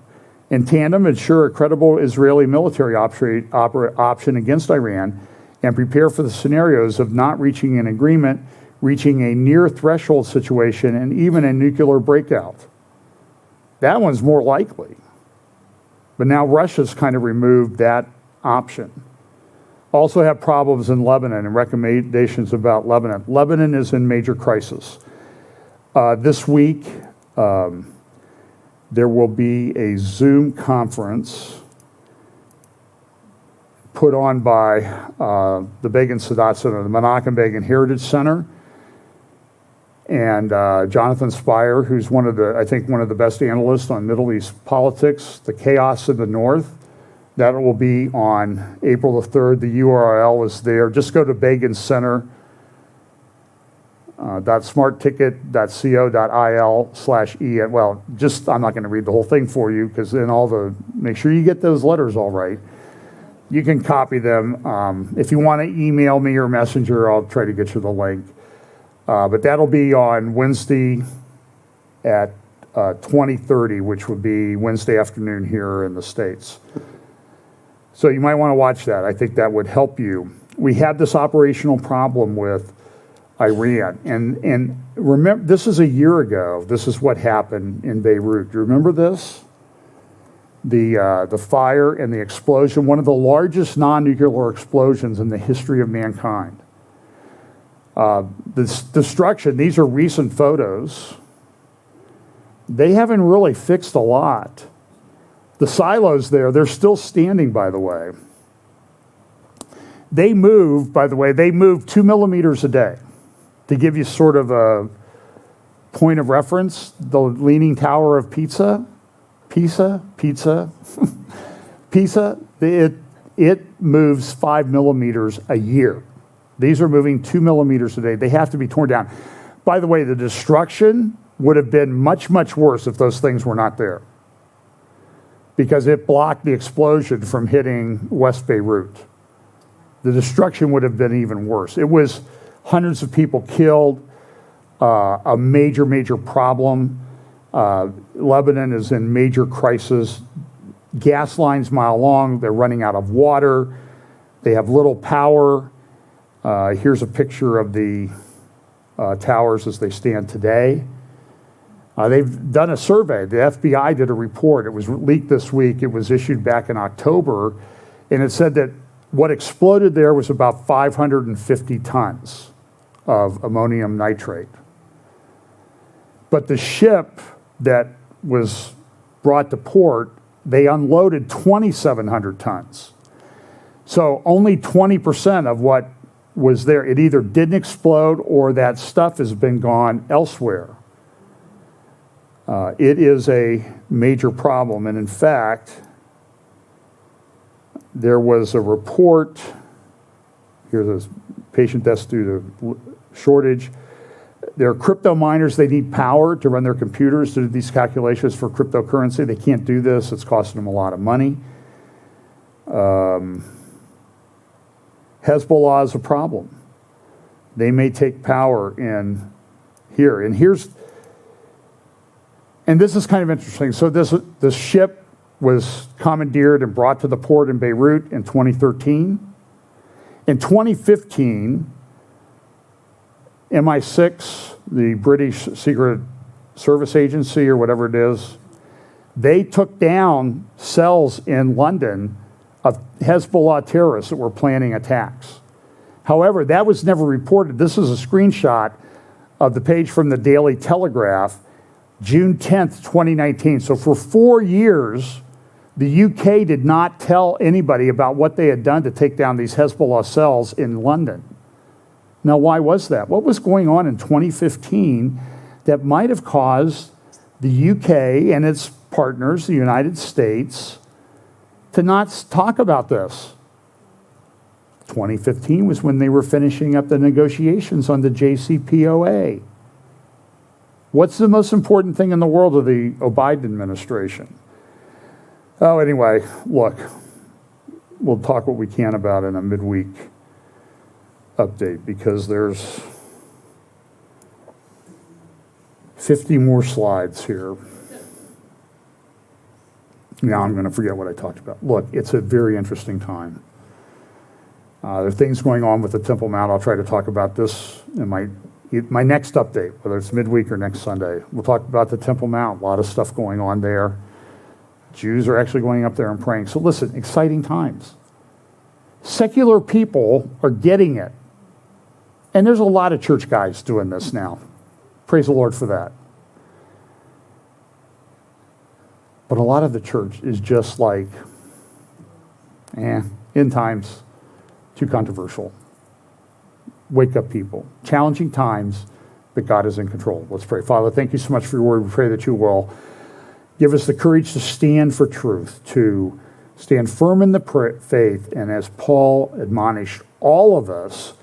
In tandem, ensure a credible Israeli military option against Iran and prepare for the scenarios of not reaching an agreement, reaching a near threshold situation, and even a nuclear breakout. That one's more likely. But now Russia's kind of removed that option. Also have problems in Lebanon and recommendations about Lebanon. Lebanon is in major crisis. This week, there will be a Zoom conference put on by the Begin Sadat Center, the Menachem Begin Heritage Center, and Jonathan Spire, who's one of the best analysts on Middle East politics, the chaos in the north. That will be on April the 3rd. The URL is there. Just go to Begin Center. .smartticket.co.il/en. Well, I'm not going to read the whole thing for you because then make sure you get those letters all right. You can copy them. If you want to email me or messenger, I'll try to get you the link. But that'll be on Wednesday at 20:30, which would be Wednesday afternoon here in the States. So you might want to watch that. I think that would help you. We had this operational problem with Iran. And remember, this is a year ago. This is what happened in Beirut. Do you remember this? The fire and the explosion, one of the largest non-nuclear explosions in the history of mankind. This destruction, these are recent photos. They haven't really fixed a lot. The silos there, they're still standing, by the way. They move 2 millimeters a day. To give you sort of a point of reference, the Leaning Tower of Pisa, it moves 5 millimeters a year. These are moving 2 millimeters a day. They have to be torn down. By the way, the destruction would have been much, much worse if those things were not there, because it blocked the explosion from hitting West Beirut. The destruction would have been even worse. It was hundreds of people killed, a major, major problem. Lebanon is in major crisis. Gas lines mile long. They're running out of water. They have little power. Here's a picture of the towers as they stand today. They've done a survey. The FBI did a report. It was leaked this week. It was issued back in October. And it said that what exploded there was about 550 tons of ammonium nitrate. But the ship that was brought to port, they unloaded 2,700 tons. So only 20% of what was there, it either didn't explode or that stuff has been gone elsewhere. It is a major problem. And in fact, there was a report, here's a patient deaths due to shortage. There are crypto miners, they need power to run their computers to do these calculations for cryptocurrency. They can't do this, it's costing them a lot of money. Hezbollah is a problem. They may take power in here. And this is kind of interesting. So this ship was commandeered and brought to the port in Beirut in 2013. In 2015, MI6, the British Secret Service Agency or whatever it is, they took down cells in London of Hezbollah terrorists that were planning attacks. However, that was never reported. This is a screenshot of the page from the Daily Telegraph, June 10th, 2019. So for 4 years, the UK did not tell anybody about what they had done to take down these Hezbollah cells in London. Now, why was that? What was going on in 2015 that might have caused the UK and its partners, the United States, to not talk about this? 2015 was when they were finishing up the negotiations on the JCPOA. What's the most important thing in the world of the Biden administration? Oh, anyway, look, we'll talk what we can about in a midweek update, because there's 50 more slides here. Now I'm going to forget what I talked about. Look, it's a very interesting time. There are things going on with the Temple Mount. I'll try to talk about this in my next update, whether it's midweek or next Sunday. We'll talk about the Temple Mount, a lot of stuff going on there. Jews are actually going up there and praying. So listen, exciting times. Secular people are getting it. And there's a lot of church guys doing this now. Praise the Lord for that. But a lot of the church is just like, end times, too controversial. Wake up, people. Challenging times, but God is in control. Let's pray. Father, thank you so much for your word. We pray that you will give us the courage to stand for truth, to stand firm in the faith, and as Paul admonished all of us,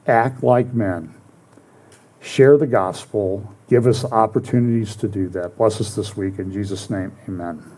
act like men. Share the gospel. Give us opportunities to do that. Bless us this week. In Jesus' name, amen.